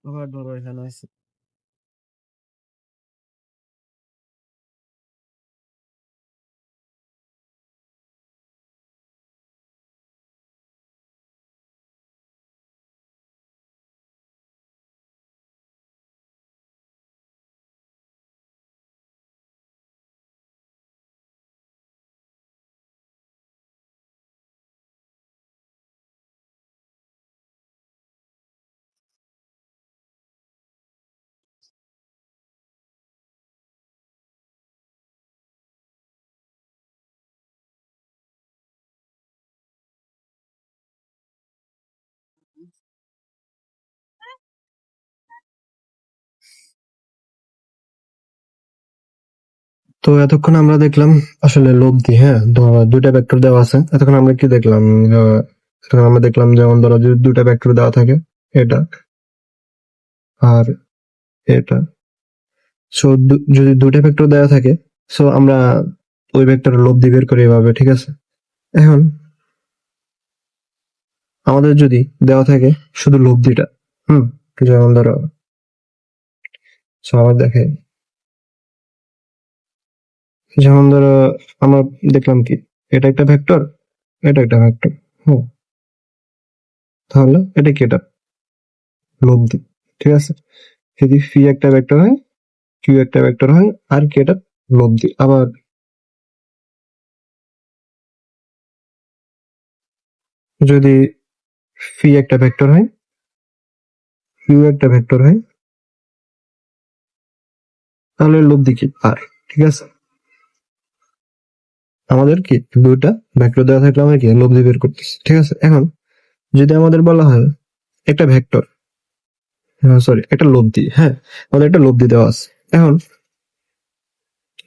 আবার ধরো এখানে আছে তো এতক্ষণ আমরা দেখলাম আসলে লব্ধি, হ্যাঁ, দুইটা ভেক্টর দেওয়া আছে। এতক্ষণ আমরা কি দেখলাম? এতক্ষণ আমরা দেখলাম যেমন ধরো যদি দুইটা ভেক্টর দেওয়া থাকে, এটা আর এটা। সো যদি দুইটা ভেক্টর দেওয়া থাকে, সো আমরা ওই ভেক্টরের লব্ধি বের করি এভাবে, ঠিক আছে? এখন আমাদের যদি দেওয়া থাকে শুধু লব্ধিটা, হুম, যেমন ধরো আবার দেখে, যেমন ধরো আমরা দেখলাম কি এটা একটা ভেক্টর, এটা একটা ভেক্টর, হুম, তাহলে এটা কি? এটা লব্ধি, ঠিক আছে? যদি ফি একটা ভেক্টর হয়, কিউ একটা ভেক্টর হয়, আর কি এটা লব্ধি। আবার যদি ফি একটা ভেক্টর হয়, কিউ একটা ভেক্টর হয়, তাহলে লব্ধি কি আর, ঠিক আছে? আমাদের কি দুইটা ভেক্টর দেওয়া থাকলে আমরা কি লব্ধি বের করতেছি, ঠিক আছে। এখন যদি আমাদের বলা হয় একটা ভেক্টর, সরি একটা লব্ধি, হ্যাঁ আমাদের একটা লব্ধি দেওয়া আছে, এখন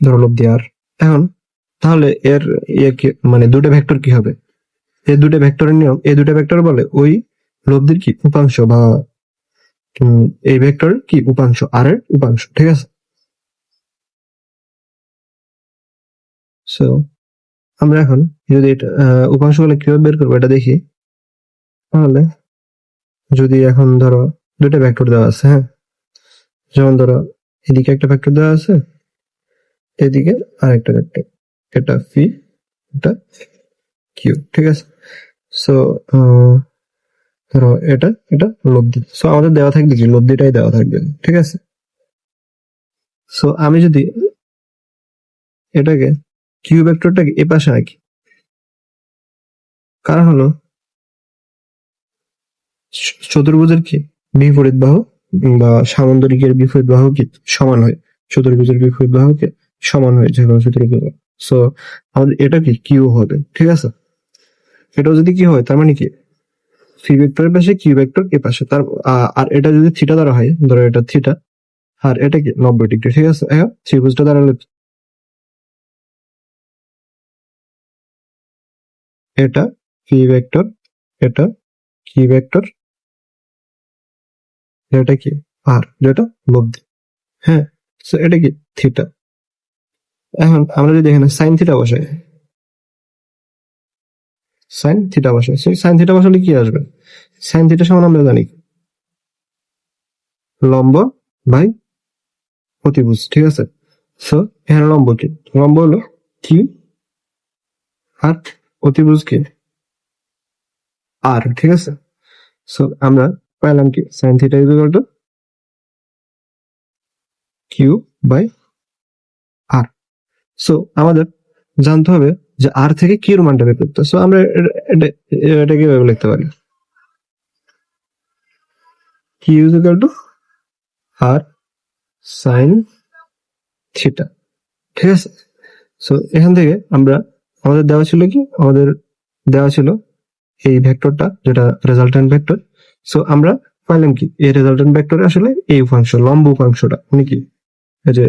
ধরো লব্ধি আর, এখন তাহলে এর ইয়ে কি মানে দুটো ভেক্টর কি হবে, এই দুটো ভেক্টরের নিয়ম, এই দুটো ভেক্টর বলে ওই লব্ধির কি উপাংশ বা এই ভেক্টরের কি উপাংশ, আর এর উপাংশ, ঠিক আছে। সো আমরা এখন যদি এটা উপাংশ গুলো কিভাবে বের করবো এটা দেখি। তাহলে যদি এখন ধরো দুটো ভেক্টর দেওয়া আছে, হ্যাঁ যেমন ধরো এদিকে একটা ভেক্টর দেওয়া আছে, এদিকে আরেকটা ভেক্টর, এটা পি, এটা কিউ, ঠিক আছে। সো ধরো এটা এটা লব্ধি, সো আমাদের দেওয়া থাকবে কি লব্ধিটাই দেওয়া থাকবে, ঠিক আছে। সো আমি যদি এটাকে কিউ ভেক্টরটাকে এ পাশে আঁকি, কারণ হলো চতুর্ভুজের কি বিপরীত বাহু বা সামন্তরিকের বিপরীত বাহু কি সমান হয়, চতুর্ভুজের বিপরীত বাহুকে সমান হয় যে কোনো চতুর্ভুজ। সো আমাদের এটা কি কিউ হবে, ঠিক আছে। এটাও যদি কি হয় তার মানে কি সি ভেক্টরের পাশে কিউ ভেক্টর এ পাশে তার আর এটা যদি থিটা দ্বারা হয়, ধরো এটা থিটা আর এটা কি 90 ডিগ্রি, ঠিক আছে। এখন ত্রিভুজটা দাঁড়ালো এটা পি ভেক্টর, এটা কি ভেক্টর, এটা কি আর যেটা লব্ধি, হ্যাঁ। সো এটা কি থিটা। এখন আমরা যদি এখানে সাইন থিটা বসাই, সাইন থিটা বসাই, সেই সাইন থিটা বসালে কি আসবে, সাইন থিটা সমান আমরা জানি লম্ব বাই অতিভুজ, ঠিক আছে। সো এখানে লম্ব কি, লম্ব হলো কি আর অতিভুজ কি আর, ঠিক আছে। সো আমরা পাইলাম কি sine theta is equal to Q by R. So আমাদের জানতে হবে যে আর থেকে কিউর মানটা বের করতে, সো আমরা এটা কিভাবে লিখতে পারি, Q is equal to R sine theta, ঠিক আছে। সো এখান থেকে আমরা আমাদের দেওয়া ছিল কি, আমাদের দেওয়া ছিল এই ভেক্টরটা যেটা রেজাল্টেন্ট ভেক্টর। সো আমরা পাইলাম কি এই রেজাল্টেন্ট ভেক্টরে আসলে এই উপাংশ লম্ব উপাংশটা মানে কি এই যে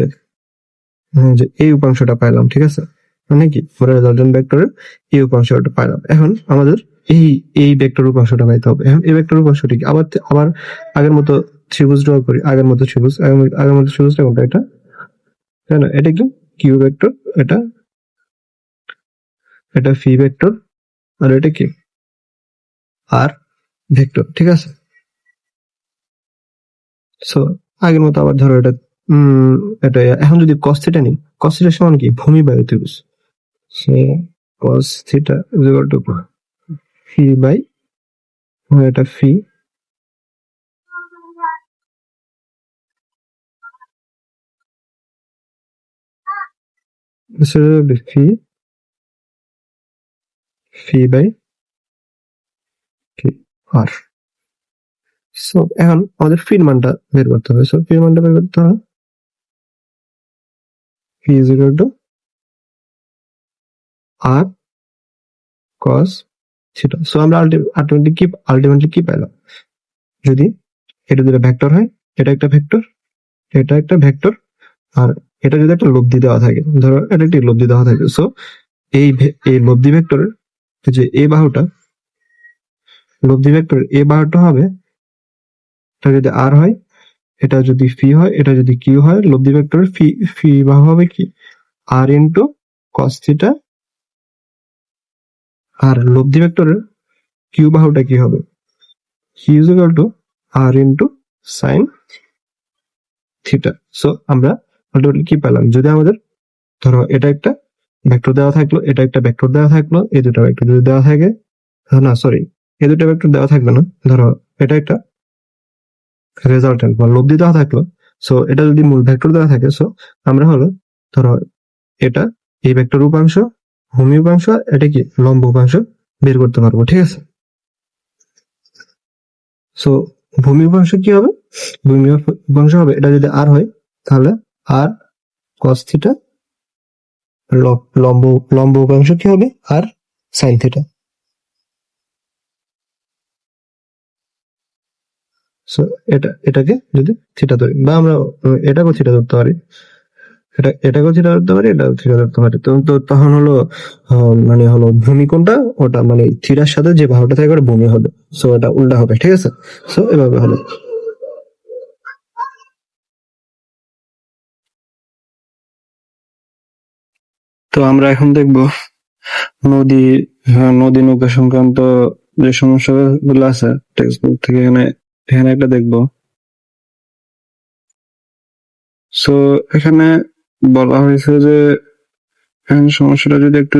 যে এই উপাংশটা পাইলাম, ঠিক আছে। মানে কি আমরা রেজাল্টেন্ট ভেক্টরের এই উপাংশটা পাইলাম। এখন আমাদের এই এই ভেক্টর উপাংশটা পাইতে হবে। এখন এই ভেক্টর উপাংশটি কি আবার আবার আগের মতো ত্রিভুজ ড্র করি, আগের মতো ত্রিভুজ, আগের মতো ত্রিভুজটা কোনটা, এটা তাই না, এটা কি কিউ ভেক্টর, এটা এটা ফি ভেক্টর আর এটা কি আর ভেক্টর, ঠিক আছে। সো আগের মতো আবার ধরো এটা এটা এখন যদি cos থিটা নিই, cos থিটা সমান কি ভূমি বাই অতিভুজ, so cos theta is equal to P by এটা P fee fee by R. So এখন আমাদের ফির মানটা বের করতে হবে, সো ফির মানটা বের করতে হবে P is equal to R cos theta. So আমরা আলটিমেটলি কি পেলাম, যদি এটা দুটো ভেক্টর হয়, এটা একটা ভেক্টর, এটা একটা ভেক্টর, আর এটা যদি একটা লব্ধি দেওয়া থাকে, ধরো এটা একটি লব্ধি দেওয়া থাকে, সো এই লব্ধি ভেক্টরের যে এই বাহুটা, লব্ধি ভেক্টরের এই বাহুটা হবে, এটা যদি আর হয়, এটা যদি ফি হয়, এটা যদি কিউ হয়, লব্ধি ভেক্টরের ফি ফি বাহু হবে কি আর ইন্টু কস থিটা, আর লব্ধি ভেক্টরের কিউ বাহুটা কি হবে Q is equal to R into sine theta. So আমরা আলটিমেটলি কি পেলাম, যদি আমাদের ধরো এটা একটা ভেক্টর দেওয়া থাকলো, এটা একটা ভেক্টর দেওয়া থাকলো, এই দুটো ভেক্টর যদি দেওয়া থাকে, না সরি এই দুটো ভেক্টর দেওয়া থাকবে না, ধরো এটা একটা রেজাল্টেন্ট বা লব্ধি দেওয়া থাকলো, সো এটা যদি মূল ভেক্টর দেওয়া থাকে, সো আমরা হলো ধরো এটা এই ভেক্টর উপাংশ, ভূমি উপাংশ, এটা কি লম্ব উপাংশ বের করতে পারবো, ঠিক আছে। সো ভূমি উপাংশ কি হবে, ভূমি উপাংশ হবে এটা যদি আর হয় তাহলে আর cos থিটা লম্ব লম্ব উপাংশ কি হবে আর সাইন থিটা। সো এটাকে যদি থিটা ধরি বা আমরা এটাকেও থিটা ধরতে পারি, এটাকেও থিটা ধরতে পারি, এটাও থিটা ধরতে পারি। তো তখন হলো মানে হলো ভূমি কোনটা, ওটা মানে থিটার সাথে যে বাহুটা থাকে ওটা ভূমি হবে। সো এটা উল্টা হবে, ঠিক আছে। সো এভাবে হলো। তো আমরা এখন দেখব নদী, নদী নৌকা সংক্রান্ত যে সমস্যাগুলো আছে টেক্সট বুক থেকে, এখানে এখানে একটা দেখবো। সো এখানে বলা হয়েছে যে এখানে সমস্যাটা যদি একটু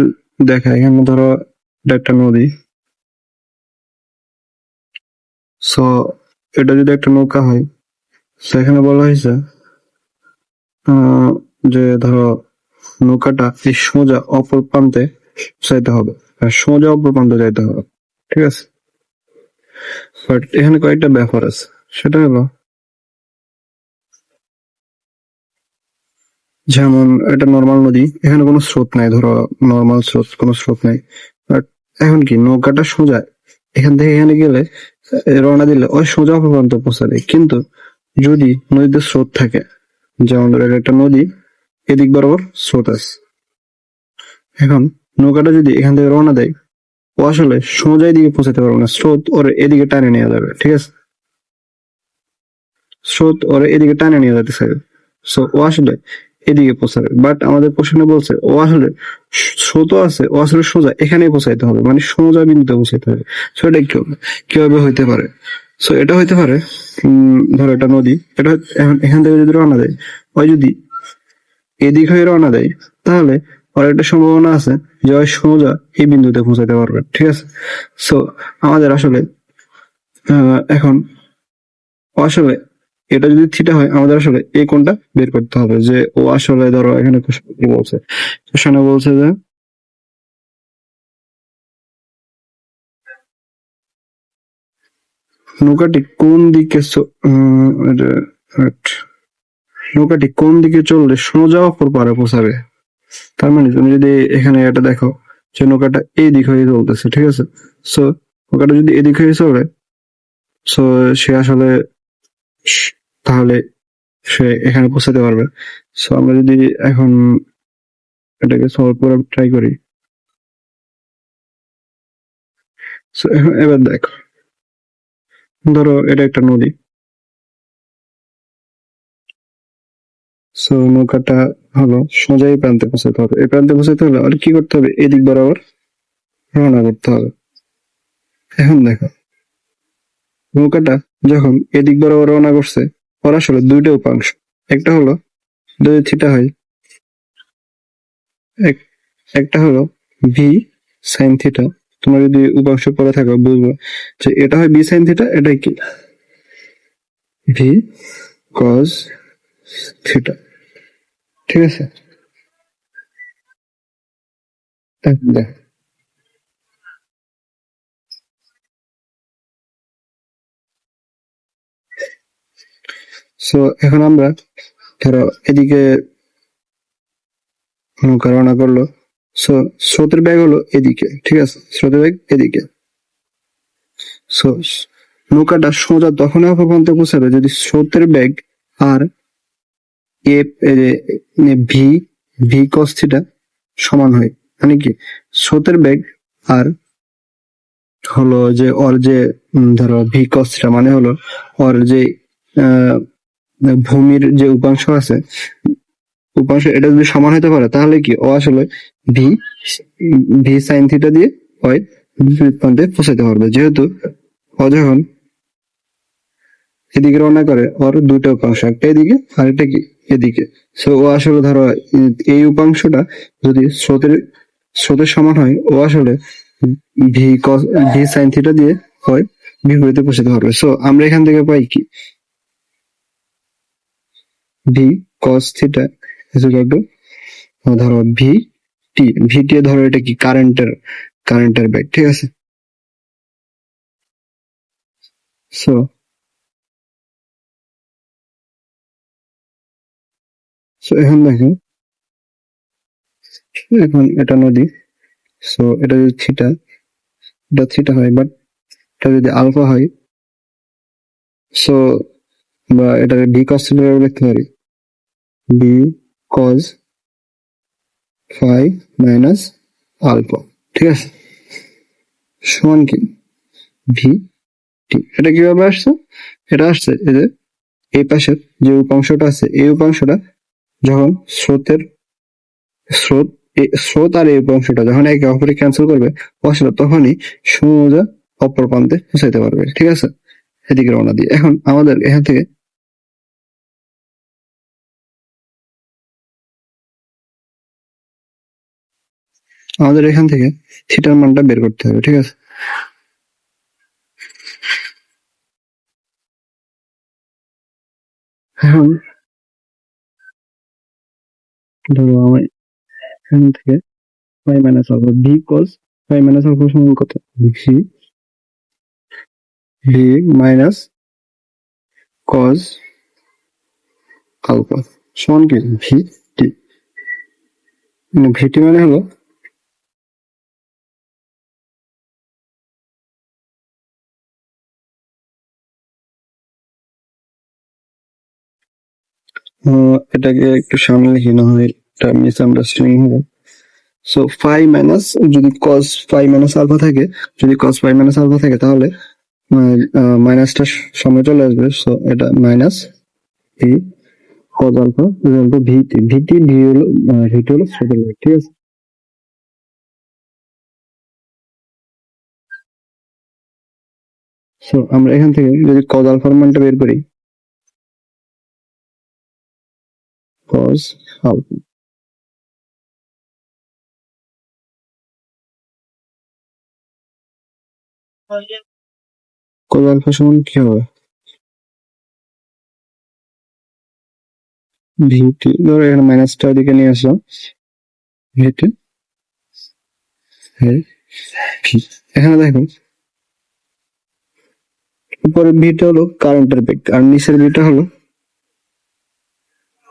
দেখা, এখানে ধরো এটা একটা নদী। সো এটা যদি একটা নৌকা হয়, সো এখানে বলা হয়েছে যে ধরো নৌকাটা এই সোজা অপর প্রান্তে যাইতে হবে, আর সোজা অপর প্রান্তে যাইতে হবে, ঠিক আছে। বাট এখানে কয়েকটা ব্যাপার আছে। সেটা হলো যেমন এটা নর্মাল নদী, এখানে কোনো স্রোত নাই, ধরো নর্মাল স্রোত, কোনো স্রোত নাই। বাট এখন কি নৌকাটা সোজা এখান থেকে এখানে গেলে রওনা দিলে ওই সোজা অপর প্রান্তে পৌঁছাবে। কিন্তু যদি নদীতে স্রোত থাকে, যেমন ধরো এটা একটা নদী, এদিক বরাবর স্রোত আছে, এখন নৌকাটা যদি এখান থেকে রওনা দেয়, ও আসলে সোজা এদিকে পৌঁছাতে পারবে না, স্রোত ওর এদিকে টানে নিয়ে যাবে, ঠিক আছে। স্রোত ওর এদিকে টানে নিয়ে যেতে চাইবে, সো ও আসলে এদিকে পৌঁছাবে। বাট আমাদের প্রশ্নে বলছে ও আসলে স্রোতও আছে, ও আসলে সোজা এখানেই পৌঁছাইতে হবে, মানে সোজা বিন্দুতে পৌঁছাইতে হবে। সো এটা কিভাবে হইতে পারে? সো এটা হইতে পারে, ধরো এটা নদী, এটা এখান থেকে যদি রওনা দেয়, ওই যদি এদিক হয়ে রওনা দেয়, তাহলে ওর একটা সম্ভাবনা আছে যে ওই সোজা এই বিন্দুতে পৌঁছাতে পারবে, ঠিক আছে। সো আমাদের আসলে এখন আসলে এটা যদি থিটা হয়, আমাদের আসলে এই কোণটা বের করতে হবে, যে ও আসলে ধরো এখানে কি বলছে, সেখানে বলছে যে নৌকাটি কোন দিকে নৌকাটি কোন দিকে চললে সোজা অপর পারে পৌঁছাবে। তার মানে তুমি যদি এখানে এটা দেখো যে নৌকাটা এই দিক হয়ে চলতেছে, ঠিক আছে। সো নৌকাটা যদি এদিক হয়ে চলে, সো সে আসলে তাহলে সে এখানে পৌঁছাতে পারবে। সো আমরা যদি এখন এটাকে সলভ করার ট্রাই করি, সো এবার দেখো, ধরো এটা একটা নদী। সো নৌকাটা হলো সোজা এই প্রান্তে পৌঁছাতে হবে, এই প্রান্তে পৌঁছাতে হলে আর কি করতে হবে, এদিক বরাবর রওনা করতে হবে। এখন দেখো নৌকাটা যখন এদিক বরাবর রওনা করছে, ওর আসলে দুইটা উপাংশ, একটা হলো যদি থিটা হয়, একটা হলো ভি সাইন থিটা। তোমরা যদি উপাংশ পড়ে থাকো বুঝবো যে এটা হয় বি সাইন থিটা, এটাই কি ভি কজ থিটা, ঠিক আছে। এখন দেখো, সো এখন আমরা ধরো এদিকে নৌকা রওনা করলো, সো স্রোতের বেগ হলো এদিকে, ঠিক আছে, স্রোতের বেগ এদিকে। সো নৌকাটা সোজা তখনই অপর প্রান্তে পৌঁছাবে যদি স্রোতের বেগ আর A V V cos theta সমান হয়। মানে কি স্রোতের বেগ আর হলো যে ওর যে ধরো ভি কস থিটা মানে হলো ওর যে আহ, ভূমির যে উপাংশ আছে, উপাংশ এটা যদি সমান হতে পারে, তাহলে কি ও আসলে ভি ভি সাইন থিটা দিয়ে হয় বিপরীত প্রান্তে পৌঁছাতে পারবে। যেহেতু ও যখন এদিকে রওনা করে, ওর দুটো উপাংশ, একটা এদিকে আর একটা কি এদিকে। সো ও আসলে ধরো এই উপাংশটা যদি স্রোতের সমান হয়, ও আসলে ভি কস ভি সাইন থিটা দিয়ে হয় বিপরীতে পৌঁছাতে পারবে। সো আমরা এখান থেকে পাই কি V cos theta is equal two, ধরো ভি টি, ভি টি ধরো এটা কি কারেন্টের বেগ, ঠিক আছে। সো সো এখন দেখো এখন এটা নদী, সো এটা যদি থিটা, এটা থিটা হয়, বাট এটা যদি আলফা হয়, সো বা এটাকে ডি কস থিটা লিখতে পারি, D cos phi minus alpha, ঠিক আছে, সমান কি ভি টি। এটা কিভাবে আসছে? এটা আসছে এই যে এই পাশের যে উপাংশটা আছে, এই উপাংশটা যখন স্রোত স্রোত আর এই উপাংশটা যখন একে অপরে ক্যান্সেল করবে আসলে তখনই সোজা অপর প্রান্তে পৌঁছাইতে পারবে, ঠিক আছে, এদিকে রওনা দিয়ে। এখন আমাদের এখান থেকে থিটার মানটা বের করতে হবে, ঠিক আছে। এখন ধরো আমার এখান থেকে phi minus alpha, V cos phi minus alpha সমান কত? ভি মাইনাস কজ আলফা সমান কি ভি টি। ভিটি মানে হলো এটাকে একটু সামনে লিখি, না হয় এটা মিস আন্ডারস্ট্যান্ডিং হবে। সো ফাই মাইনাস, যদি কস ফাই মাইনাস আলফা থাকে, যদি কস ফাই মাইনাস আলফা থাকে তাহলে মাইনাসটা সামনে চলে আসবে, সো এটা minus V cos alpha equal to VT. VT হলো স্রোতের বেগ, ঠিক আছে। সো আমরা এখান থেকে যদি কজ আলফার মানটা বের করি, কজ আলফা, কজ আলফা সমান কি হবে? ভিটি, ধরো এখানে মাইনাসটা ওদিকে নিয়ে আসলাম, ভিটি ভি। এখানে দেখো উপরের ভিটা হলো কারেন্টের বেগ আর নিচের ভিটা হলো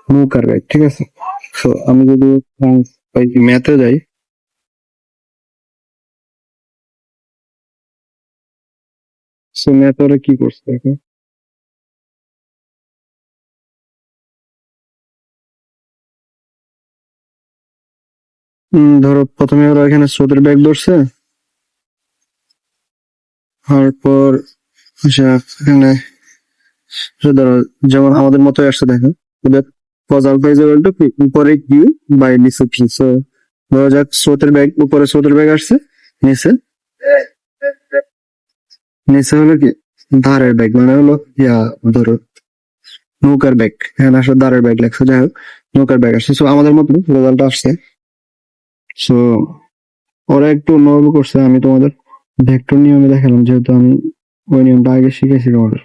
নৌকার বেগ, ঠিক আছে। সো আমি যদি ম্যাথে যাই, সো ম্যাথ ওরা কি করছে দেখো। ধরো প্রথমে ওরা এখানে স্রোতের বেগ ধরছে, তারপর আচ্ছা এখানে ধরো যেমন আমাদের মতো আসছে দেখো, ওদের cos alpha is equal to কি, উপরে কি বাই নিচে কি। সো ধরা যাক স্রোতের বেগ, উপরে স্রোতের বেগ আসছে, নিচে নিচে হলো কি ধারের বেগ, মানে হলো ধরো নৌকার বেগ, এখানে আসলে ধারের বেগ লেখছে, যাই হোক নৌকার বেগ আসছে। সো আমাদের মতো রেজাল্ট আসছে। সো ওরা একটু অন্যভাবে করছে, আমি তোমাদের ভেক্টর নিয়মে দেখালাম, যেহেতু আমি ওই নিয়মটা আগে শিখেছি তোমাদের।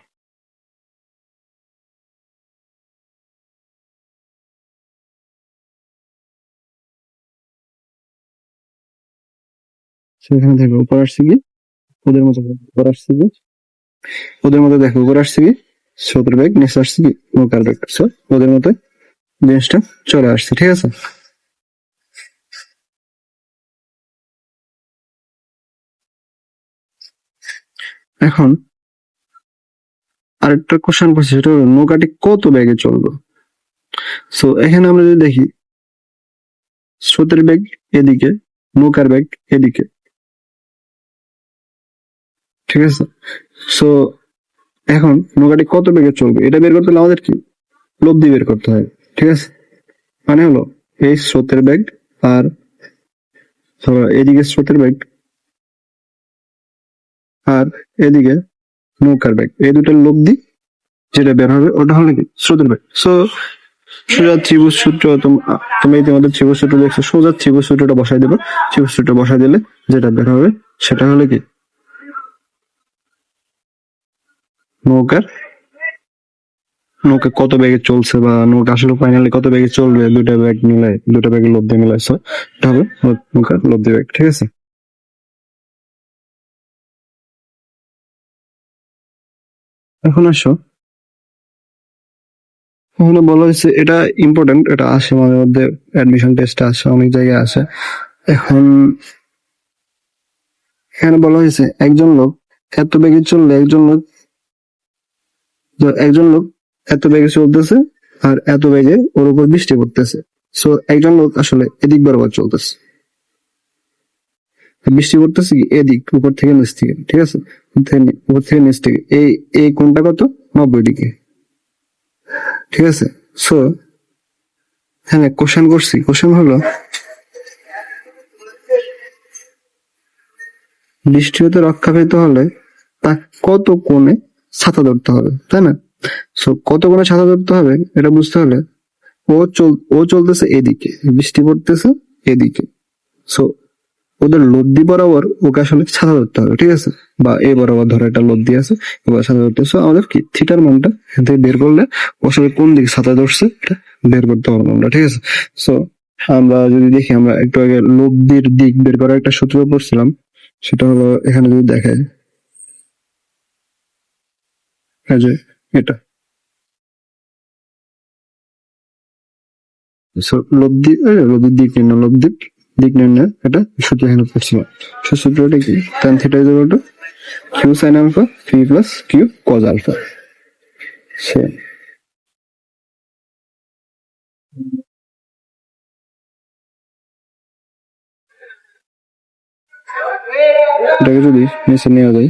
সেখানে দেখো উপর আসছে কি ওদের মতো, উপর আসছে কি ওদের মতো, দেখো উপর আসছে কি স্রোতের বেগ, নিচে আসছে কি নৌকার বেগ, সো ওদের মতো জিনিসটা চলে আসছে, ঠিক আছে। এখন আরেকটা কোশ্চেন করছে, সেটা হলো নৌকাটি কত বেগে চলবে। সো এখানে আমরা যদি দেখি স্রোতের বেগ এদিকে, নৌকার বেগ এদিকে, ঠিক আছে। সো এখন নৌকাটি কত বেগে চলবে এটা বের করতে হলে আমাদের কি লব্ধি বের করতে হয়, ঠিক আছে। মানে হলো এই স্রোতের বেগ আর ধরো এদিকে স্রোতের বেগ আর এদিকে নৌকার বেগ, এই দুটোর লব্ধি যেটা বের হবে ওটা হলো কি স্রোতের বেগ। সো সোজা ত্রিভুজ সূত্র, তুমি ইতিমধ্যে ত্রিভুজ সূত্র দেখছো, সোজা ত্রিভুজ সূত্রটা বসাই দেবো, ত্রিভুজ সূত্র বসাই দিলে যেটা বের হবে সেটা হলো কি নৌকার নৌকা কত বেগে চলছে, বা নৌকা আসলে ফাইনালি কত বেগে চলবে, দুটা ব্যাগ মিলাই, দুটা ব্যাগের লব্ধি মিলাই, সো এটা হবে নৌকার লব্ধি বেগ, ঠিক আছে। এখন আসো ওখানে বলা হয়েছে এটা ইম্পর্টেন্ট, এটা আসে মাঝে মধ্যে, অ্যাডমিশন টেস্টে আসে, অনেক জায়গায় আসে। এখন এখানে বলা হয়েছে একজন লোক এত বেগে চললে একজন লোক এত বেগে চলতেছে আর এত বেগে ওর উপর বৃষ্টি পড়তেছে। সো একজন লোক আসলে এদিক বরাবর চলতেছে, বৃষ্টি পড়তেছে কি এদিক, উপর থেকে নিচ থেকে, ঠিক আছে, উপর থেকে নিচ থেকে, এই এই কোণটা কত, 90 ডিগ্রি, ঠিক আছে। সো হ্যাঁ, কোশ্চেন করছি, কোশ্চেন হলো বৃষ্টি হতে রক্ষা পেতে হলে তা কত কোণে ছাতা ধরতে হবে, তাই না? সো কত কোণে ছাতা ধরতে হবে এটা বুঝতে হলে ও চলতেছে এদিকে, বৃষ্টি পড়তেছে এদিকে। সো ওদের লব্ধি বরাবর ওকে আসলে ছাতা ধরতে হবে, ঠিক আছে, বা এ বরাবর ধরো একটা লব্ধি আছে, এবার ছাতা ধরতে। সো আমাদের কি থিটার মানটা এখান থেকে বের করলে ও আসলে কোন দিকে ছাতা ধরছে এটা বের করতে পারবো আমরা, ঠিক আছে। সো আমরা যদি দেখি, আমরা একটু আগে লব্ধির দিক বের করার একটা সূত্র পড়ছিলাম, সেটা হলো এখানে যদি দেখায়, এই যে এটা। সো লব্ধির দিক নির্ণয় এটা সূত্র এখানে পড়ছিলাম। সে সূত্রটা কি, tan theta is equal to Q sine alpha P plus Q cos alpha. সে এটাকে যদি নিচে নেওয়া যায়,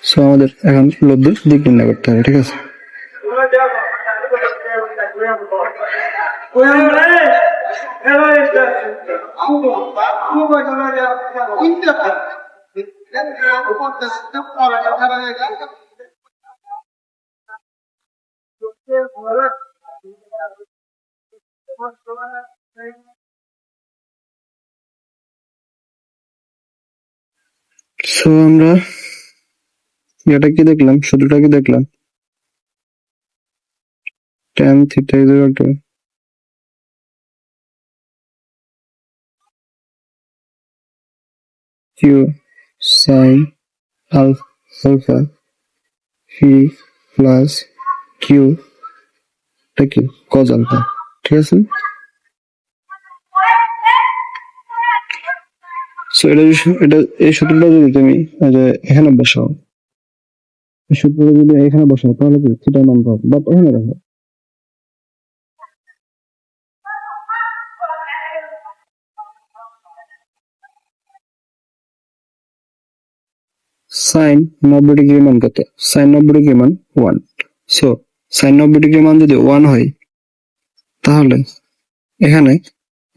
সো আমাদের এখন লব্ধির দিক নির্ণয় করতে হবে, ঠিক আছে। সো আমরা এটা কি দেখলাম, সূত্রটা কি দেখলাম, tan theta is equal to Q sine alpha P plus Q টা কি কজ আলফা, ঠিক আছে। সো এটা এই সূত্রটা যদি তুমি এখানে বসাও, এই সূত্রটা যদি এখানে বসাও তাহলে কি থিটার মান পাবো, বাট এখানে দেখো সাইন 90 ডিগ্রি মান কত, সাইন 90 ডিগ্রি মান 1। সো সাইন 90 ডিগ্রি মান যদি 1 হয় তাহলে এখানে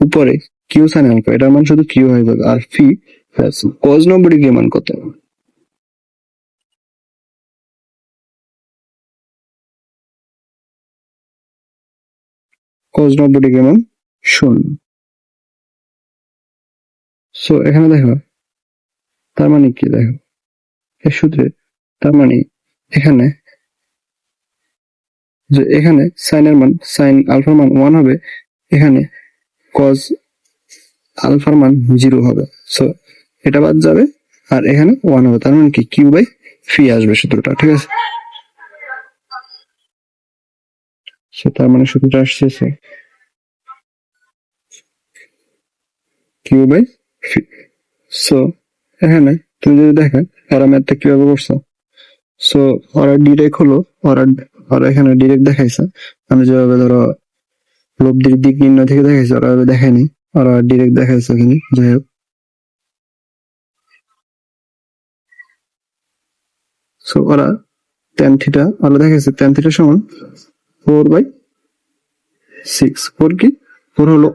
উপরে কিউ সাইন আলফা এটার মান শুধু কিউ হয়ে যাবে, আর ফি প্লাস কজ 90 ডিগ্রি মান কত, কজ 90 ডিগ্রি মান 0। সো এখানে দেখো তার মানে কি, দেখো এই সূত্রে তার মানে এখানে যে এখানে সাইনের মান, সাইন আলফার মান 1 হবে, এখানে কজ আলফার মান 0 হবে। সো এটা বাদ যাবে আর এখানে 1 হবে, তার মানে কি কিউ বাই ফি আসবে সূত্রটা, ঠিক আছে। সো তার মানে সূত্রটা আসছে কিউ বাই ফি। সো এখানে তুমি যদি দেখেন এরা ম্যাথটা কিভাবে করছো, সো ওরা ডিরেক্ট হলো, ওরা এখানে ডিরেক্ট দেখাইছে, আমি যেভাবে ধরো লব্ধির দিক নির্ণয় থেকে দেখাইছে ওরা দেখায়নি, ওরা ডিরেক্ট দেখাইছে এখানে। যাই হোক, সো ওরা tan থিটা ওরা দেখাইছে tan থিটা সমান 4/6। 4 কি, 4 হলো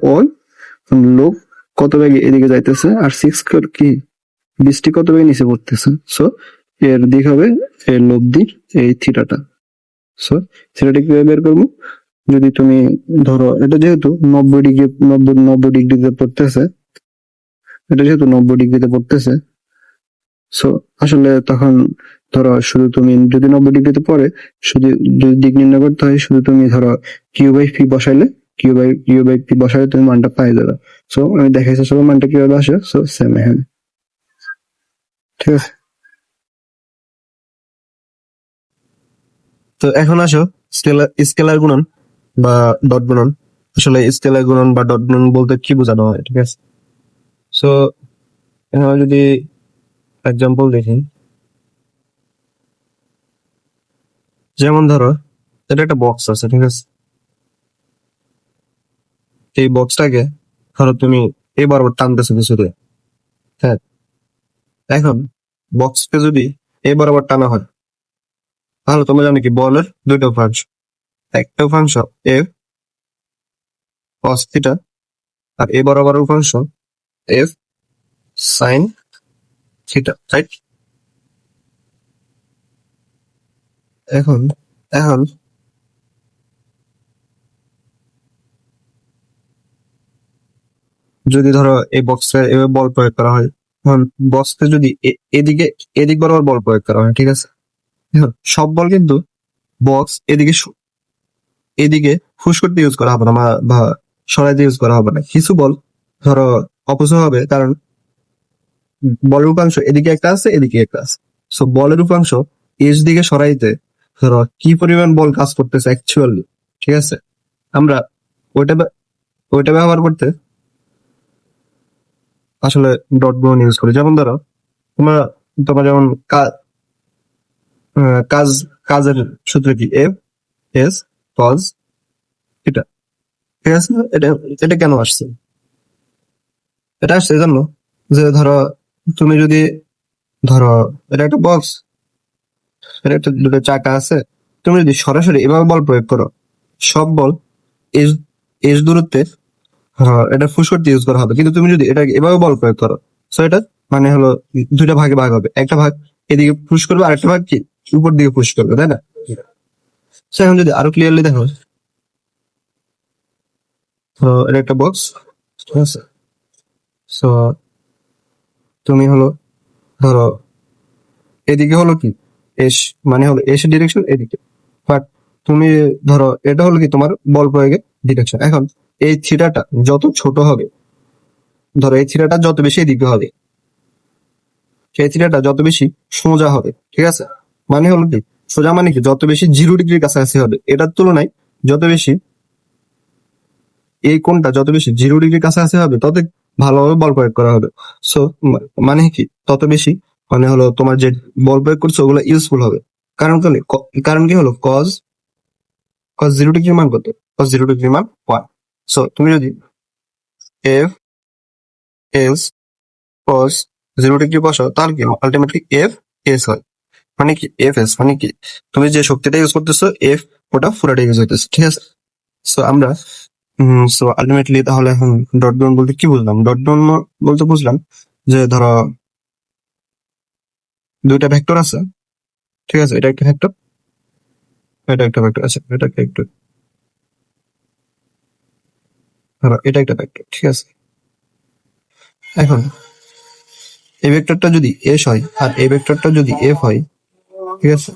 লোক কত বেগে এদিকে যাইতেছে, আর 6 কি বৃষ্টি কত বেগে নিচে পড়তেছে। সো এর দিক হবে এই লব্ধির এই থিটাটা। সো থিটাটা কিভাবে বের করবো, যদি তুমি ধরো এটা যেহেতু 90 ডিগ্রিতে পড়তেছে, এটা যেহেতু 90 ডিগ্রিতে পড়তেছে, সো আসলে তখন ধরো শুধু তুমি যদি 90 ডিগ্রিতে পড়ে, শুধু যদি দিক নির্ণয় করতে হয়, শুধু তুমি ধরো কিউ বাই পি বসাইলে, কিউ বাই পি বসাইলে তুমি মানটা পাই যাবে। সো আমি দেখাইছি সব মানটা কিভাবে আসে। সো সেম এখানে ঠিক আছে। তো এখন আসো স্কেলার গুণন বা ডট গুণন। আসলে স্কেলার গুণন বা ডট গুণন বলতে কি বোঝানো হয়, ঠিক আছে? সো এখানে যদি এক্সাম্পল দেখি, যেমন ধরো এটা একটা বক্স আছে, ঠিক আছে? এই বক্সটাকে ধরো তুমি এই বরাবর টানতেছো কিছুতে, হ্যাঁ। এখন বক্সকে যদি এই বরাবর টানা হয়, তাহলে তোমরা জানো কি বলের দুইটা উপাংশ, একটা উপাংশ এফ কস থিটা আর এ বরাবর উপাংশ এফ সাইন থিটা, রাইট? এখন এখন যদি ধরো এই বক্সে এভাবে বল প্রয়োগ করা হয়, তখন বক্সকে যদি এদিকে এদিক বরাবর বল প্রয়োগ করা হয়, ঠিক আছে? এখন সব বল কিন্তু বক্স এদিকে এদিকে ফুস করতে ইউজ করা হবে না, বা সরাইতে ইউজ করা হবে না। কিছু বল ধরো অপচয় হবে, কারণ বলের উপাংশ এদিকে একটা আছে, এদিকে একটা আছে। সো বলের উপাংশ এস দিকে সরাইতে ধরো কি পরিমাণ বল কাজ করতেছে অ্যাকচুয়ালি, ঠিক আছে? আমরা ওইটা ওইটা ব্যবহার করতে আসলে ডট গুণ ইউজ করি। যেমন ধরো তোমার তোমার যেমন কাজ কাজের সূত্র কি এফ এস কজ এটা, ঠিক আছে? এটা এটা কেন আসছে? এটা আসছে এই জন্য যে ধরো তুমি যদি ধরো এটা একটা বক্স, এটা একটা দুটো চাকা আছে, তুমি যদি সরাসরি এভাবে বল প্রয়োগ করো, সব বল এস এস দূরত্বে এটা ফুস করতে ইউজ করা হবে। কিন্তু তুমি যদি এটা এভাবে বল প্রয়োগ করো, সো এটা মানে হলো দুইটা ভাগে ভাগ হবে, একটা ভাগ এদিকে পুশ করবে, আরেকটা ভাগ কি উপর দিকে পুশ করবে, তাই না? সো এখন যদি আরো ক্লিয়ারলি দেখো, তো এটা একটা বক্স, ঠিক আছে? সো তুমি হলো ধরো এদিকে হলো কি এস, মানে হলো এস ডিরেকশন এদিকে, বাট তুমি ধরো এটা হলো কি তোমার বল প্রয়োগের ডিরেকশন। এখন এই থিটাটা যত ছোট হবে, ধরো এই থিটাটা যত বেশি এদিকে হবে, সেই থিটাটা যত বেশি সোজা হবে, ঠিক আছে? মানে হলো কি সোজা মানে কি যত বেশি 0 ডিগ্রির কাছাকাছি হবে, এটার তুলনায় যত বেশি এই কোণটা যত বেশি 0 ডিগ্রির কাছাকাছি হবে, তত ভালোভাবে বল প্রয়োগ করা হবে। সো মানে কি তত বেশি মানে হলো তোমার যে বল প্রয়োগ করছো ওগুলো ইউজফুল হবে। কারণ কি হলো কজ কজ 0 ডিগ্রির মান কত? কজ 0 ডিগ্রির মান 1। সো তুমি যদি এফ এস কজ 0 ডিগ্রি বসাও, তাহলে কি আলটিমেটলি এফ এস হয়। মানে কি এফ এস মানে কি তুমি যে শক্তিটা ইউজ করতেছো এফ, ওটা পুরাটা ইউজ হইতেছে, ঠিক আছে? সো আমরা সো আলটিমেটলি তাহলে এখন ডট ডন বলতে কি বুঝলাম? ডট ডন বলতে বুঝলাম যে ধরো দুইটা ভেক্টর আছে, ঠিক আছে? এটা একটা ভেক্টর, এটা একটা ভেক্টর আছে, এটা একটা ভেক্টর, ধরো এটা একটা ভেক্টর, ঠিক আছে? এখন এই ভেক্টরটা যদি এস হয় আর এই ভেক্টরটা যদি এফ হয়, ঠিক আছে?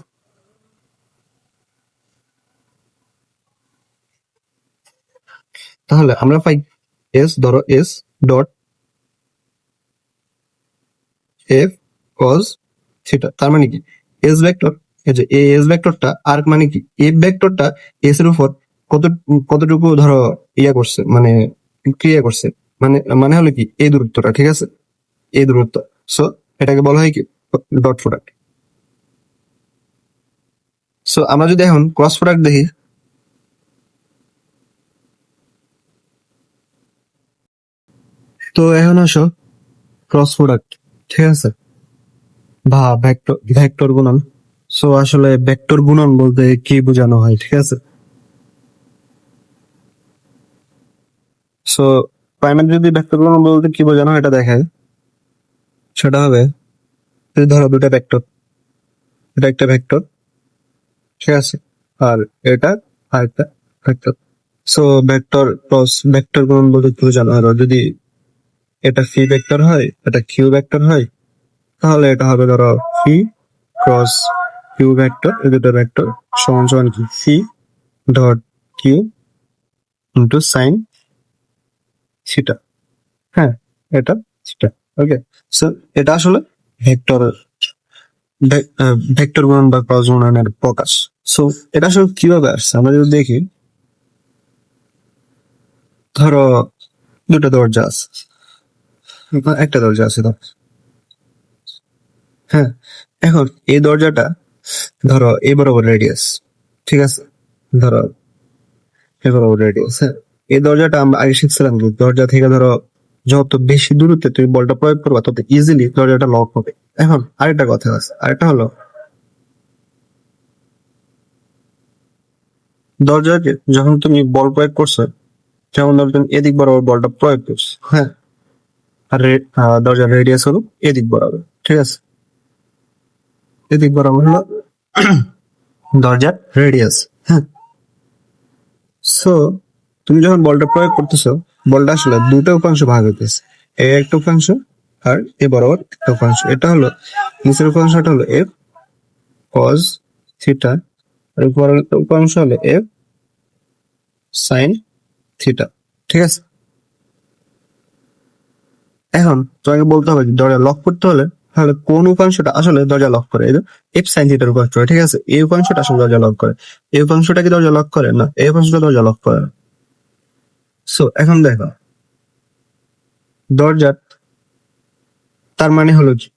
তাহলে আমরা পাই এস, ধরো S dot F cause theta. তার মানে কি এস ভেক্টর, এই যে এস ভেক্টরটা আর মানে কি এফ ভেক্টরটা এস এর উপর কত কতটুকু ধরো ইয়া করছে, মানে ক্রিয়া করছে, মানে মানে হলো কি এই দূরত্বটা, ঠিক আছে? এই দূরত্ব। সো এটাকে বলা হয় কি ডট প্রোডাক্ট। সো আমরা যদি এখন ক্রস প্রোডাক্ট দেখি, তো এখন আসো ক্রস প্রোডাক্ট, ঠিক আছে? বা ভেক্টর ভেক্টর গুণন। সো আসলে ভেক্টর গুণন বলতে কি বোঝানো হয়, ঠিক আছে? সো প্রাইমারি যদি ভেক্টর গুণন বলতে কি বোঝানো হয় এটা দেখায়, সেটা হবে এই ধরো দুটা ভেক্টর, এটা একটা ভেক্টর, ঠিক আছে? আর এটা আরেকটা vector. So vector cross vector গুণন বলতে কি বোঝানো হয়? যদি এটা ফি ভেক্টর হয়, এটা কিউ ভেক্টর হয়, তাহলে এটা হবে ধরো ফি ক্রস কিউ ভেক্টর, এই দুটো ভেক্টর সমান সমান কি C dot Q into sine theta, হ্যাঁ? এটা থিটা, ওকে? সো এটা আসলে ভেক্টর ভেক্টর গুণন বা ক্রস গুণনের প্রকাশ। সো এটা আসলে কিভাবে আসছে আমরা যদি দেখি, ধরো দুটো দরজা আছে, বা একটা দরজা আছে ধর, হ্যাঁ, এখন এই দরজাটা ধরো এই বরাবর রেডিয়াস, ঠিক আছে, ধরো এই বরাবর রেডিয়াস, হ্যাঁ, এই দরজাটা আমরা আগে শিখছিলাম যে দরজা থেকে ধরো যত বেশি দূরত্বে তুমি বলটা প্রয়োগ করবা তত ইজিলি দরজাটা লক হবে। এখন আরেকটা কথা আছে, আরেকটা হলো দরজাকে যখন তুমি বল প্রয়োগ করছো, যেমন ধরো তুমি এদিক বরাবর বলটা প্রয়োগ করছো, হ্যাঁ, আর দরজার রেডিয়াস হলো এদিক বরাবর, ঠিক আছে, এদিক বরাবর হলো দরজার রেডিয়াস, হ্যাঁ। সো তুমি যখন বলটা প্রয়োগ করতেছো, বলটা আসলে দুটো উপাংশ ভাগ হইতেছে, এ একটা উপাংশ আর এ বরাবর একটা উপাংশ। এটা হলো নিচের উপাংশটা হলো এফ কজ থিটা, আর উপরের উপাংশ হলো এফ সাইন থিটা, ঠিক আছে। এখন তোমাকে বলতে হবে যে দরজা লক করতে হলে তাহলে কোন উপাংশটা আসলে দরজা লক করে, এই এফ সাইন থিটার উপাংশ, ঠিক আছে, এই উপাংশটা আসলে দরজা লক করে। এই উপাংশটা কি দরজা লক করে না, এই উপাংশটা দরজা লক করে না। সো এখন দেখো দরজার, তার মানে হলো কি,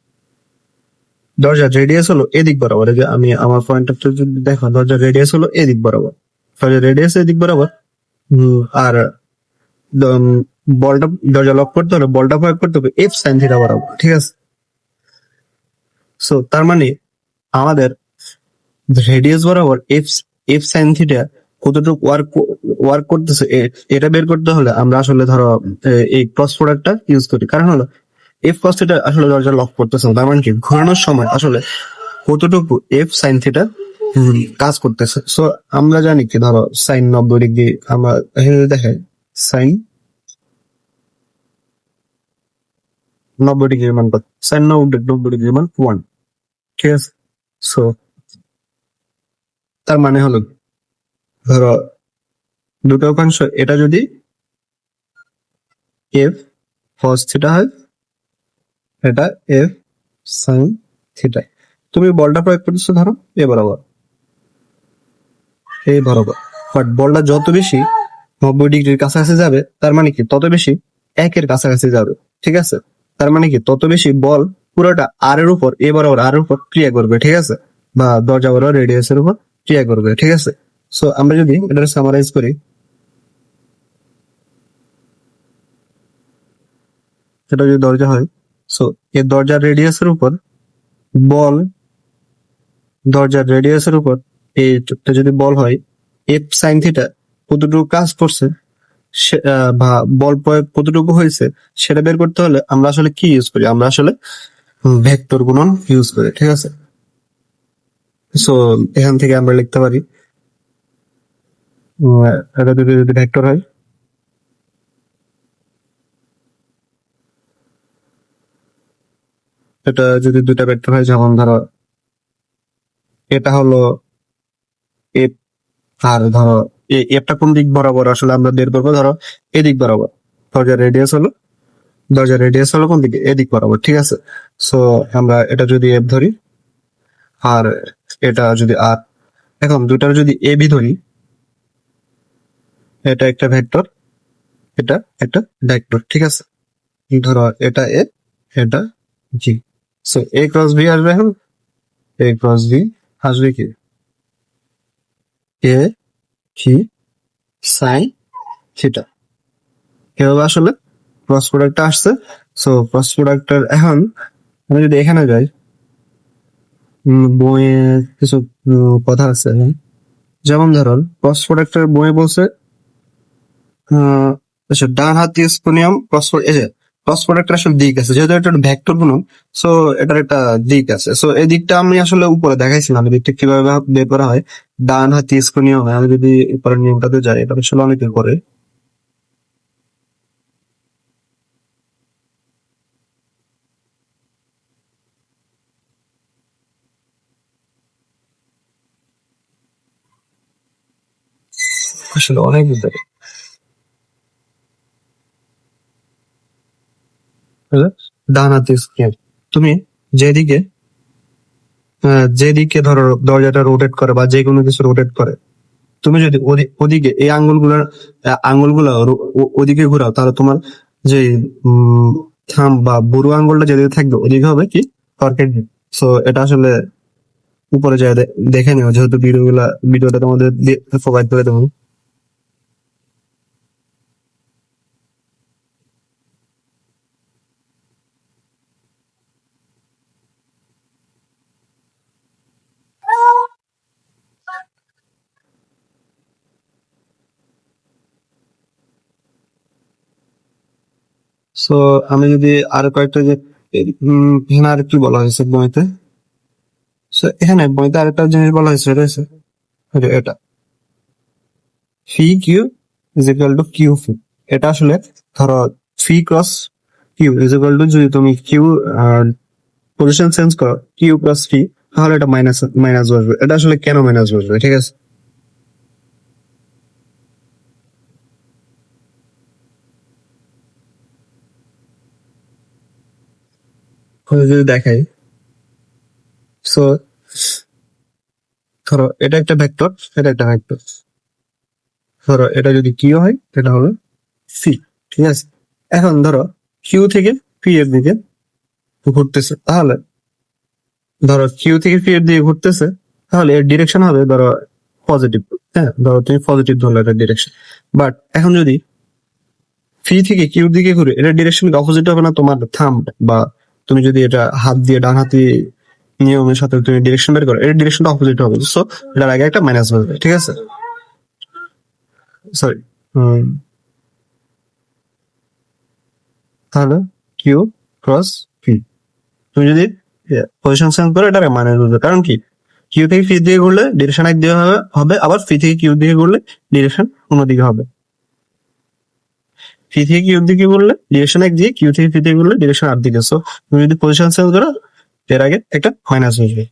দরজার রেডিয়াস হলো এদিক বরাবর, এই যে আমি আমার পয়েন্টটা যদি দেখো, দরজার রেডিয়াস হলো এদিক বরাবর, দরজার রেডিয়াস এদিক বরাবর। আর দ- বলটা দরজা লক করতে হলে বলটা প্রয়োগ করতে হবে এফ সাইন থিটা বরাবর, ঠিক আছে। সো তার মানে আমাদের রেডিয়াস বরাবর এফ এফ সাইন থিটা কতটুকু ওয়ার্ক করতেছে এটা বের করতে হলে আমরা আসলে ধরো এই ক্রস প্রোডাক্টটা ইউজ করি, কারণ হলো এফ কস থিটা আসলে দরজা লক করতেছে না, তার মানে কি ঘোরানোর সময় আসলে কতটুকু এফ সাইন থিটা কাজ করতেছে। সো আমরা জানি কি ধরো সাইন 90 ডিগ্রি, আমরা এখানে দেখাই সাইন 90 ডিগ্রির মান কত, সাইন 90 ডিগ্রির মান 1, ঠিক আছে। সো তার মানে হলো ধরো দুটো উপাংশ, এটা যদি এফ কস থিটা হয়, এটা এফ সাইন থিটা, তুমি বলটা প্রয়োগ করতেছো ধরো এ বরাবর, এই বরাবর, বাট বলটা যত বেশি 90 ডিগ্রির কাছাকাছি যাবে তার মানে কি তত বেশি একের কাছাকাছি যাবে, ঠিক আছে। তার মানে কি তত বেশি বল পুরোটা আর এর উপর, এ বরাবর আর এর উপর ক্রিয়া করবে, ঠিক আছে, বা দরজা বরাবর রেডিয়াসের উপর ক্রিয়া করবে, ঠিক আছে। সো আমরা যদি এটা সামারাইজ করি, সেটা যদি দরজা হয়, সো এই দরজার রেডিয়াসের উপর বল, দরজার রেডিয়াসের উপর এইটা যদি বল হয় এফ সাইন থিটা কতটুকু কাজ করছে, বা বল প্রয়োগ কতটুকু হয়েছে সেটা বের করতে হলে আমরা আসলে কি ইউজ করি, আমরা আসলে ভেক্টর গুণন ইউজ করি, ঠিক আছে। সো এখান থেকে আমরা লিখতে পারি এটা যদি ভেক্টর হয়, এটা যদি দুটা ভেক্টর হয়, যেমন ধরো এটা হলো এফ, আর ধরো এফটা কোন দিক বরাবর আসলে আমরা বের করবো, ধরো এদিক বরাবর, দরজার রেডিয়াস হলো, দরজার রেডিয়াস হলো কোন দিকে, এদিক বরাবর, ঠিক আছে। সো আমরা এটা যদি এফ ধরি আর এটা যদি আর, এখন দুটার যদি এ বি ধরি, এটা একটা ভেক্টর, এটা একটা ভেক্টর, ঠিক আছে। ধরো এটা এ, এটা জি। সো এ ক্রস বি আসবে, এখন এ ক্রস বি আসবে কি এ কি সাইন থিটা, এভাবে আসলে ক্রস প্রোডাক্টটা আসছে। সো ক্রস প্রোডাক্টের এখন আমি যদি এখানে যাই, বইয়ে কিছু কথা আছে, যেমন ধরুন ক্রস প্রোডাক্টের বইয়ে বলছে আচ্ছা, ডান হাতি স্পোনিয়াম এই যে ক্রস প্রোডাক্টের আসলে দিক আছে, যেহেতু এটা ভেক্টর গুণন, সো এটার একটা দিক আছে। সো এই দিকটা আমি আসলে উপরে দেখাইছিলাম, এই দিকটা কিভাবে বের করা হয় ডান হাতি স্পোনিয়াম। আমি যদি উপরের নিয়মটাতে যাই, এটা আসলে অনেকে করে, আসলে অনেক ভিতরে, ডান হাতি স্পোনিয়াম তুমি যেদিকে যেদিকে ধরো দরজাটা রোটেট করে বা যে কোনো কিছু রোটেট করে, তুমি যদি ওদিকে এই আঙ্গুলগুলো ওদিকে ঘোরাও, তাহলে তোমার যে থাম বা বুড়ো আঙ্গুলটা যেদিকে থাকবে ওদিকে হবে কি টর্কের দিক। সো এটা আসলে উপরে যায় দেখে নিও, যেহেতু ভিডিওটা তোমাদের প্রোভাইড করে দেবো। সো আমি যদি আরো কয়েকটা যে এখানে আর কি বলা হয়েছে বইতে, সো এখানে বইতে আরেকটা জিনিস বলা হয়েছে, এটা হচ্ছে এটা phi Q is equal to Q phi. এটা আসলে ধরো phi cross Q is equal to, যদি তুমি কিউ পজিশন চেঞ্জ করো কিউ প্লাস ফি, তাহলে এটা মাইনাস মাইনাস বসবে। এটা আসলে কেন মাইনাস বসবে, ঠিক আছে? যদি দেখাই, সো ধরো এটা একটা ভেক্টর, এটা একটা ভেক্টর। ধরো এটা যদি কিউ হয়, এটা হবে সি, ঠিক আছে? এখন ধরো কিউ থেকে পি এর দিকে ঘুরতেছে, তাহলে ধরো কিউ থেকে পি এর দিকে ঘুরতেছে, তাহলে এর ডিরেকশন হবে ধরো পজিটিভ। হ্যাঁ, ধরো তুমি পজিটিভ ধরলে এটা ডিরেকশন। বাট এখন যদি ফি থেকে কিউর দিকে ঘুরে, এটা ডিরেকশন অপোজিট হবে না তোমার থাম্ব, বা তুমি যদি এটা হাত দিয়ে ডান হাতি নিয়মের সাথে তুমি ডিরেকশন বের করো, এটা ডিরেকশনটা অপোজিট হবে। সো এটার আগে একটা মাইনাস বসবে, ঠিক আছে? সরি, তাহলে কিউ ক্রস পি, তুমি যদি পজিশন চেঞ্জ করো, এটা মাইনাস বসবে। কারণ কি, কিউ থেকে ফি দিকে ঘুরলে ডিরেকশন এক দিকে হবে, আবার ফি থেকে কিউ দিকে ঘুরলে ডিরেকশন অন্যদিকে হবে। ফি থেকে কিউ দিকে ঘুরলে ডিরেকশন এক দিকে, কিউ থেকে ফি দিকে ঘুরলে ডিরেকশন আর দিকে। সো তুমি যদি পজিশন চেঞ্জ করো, এর আগে একটা মাইনাস বসবে।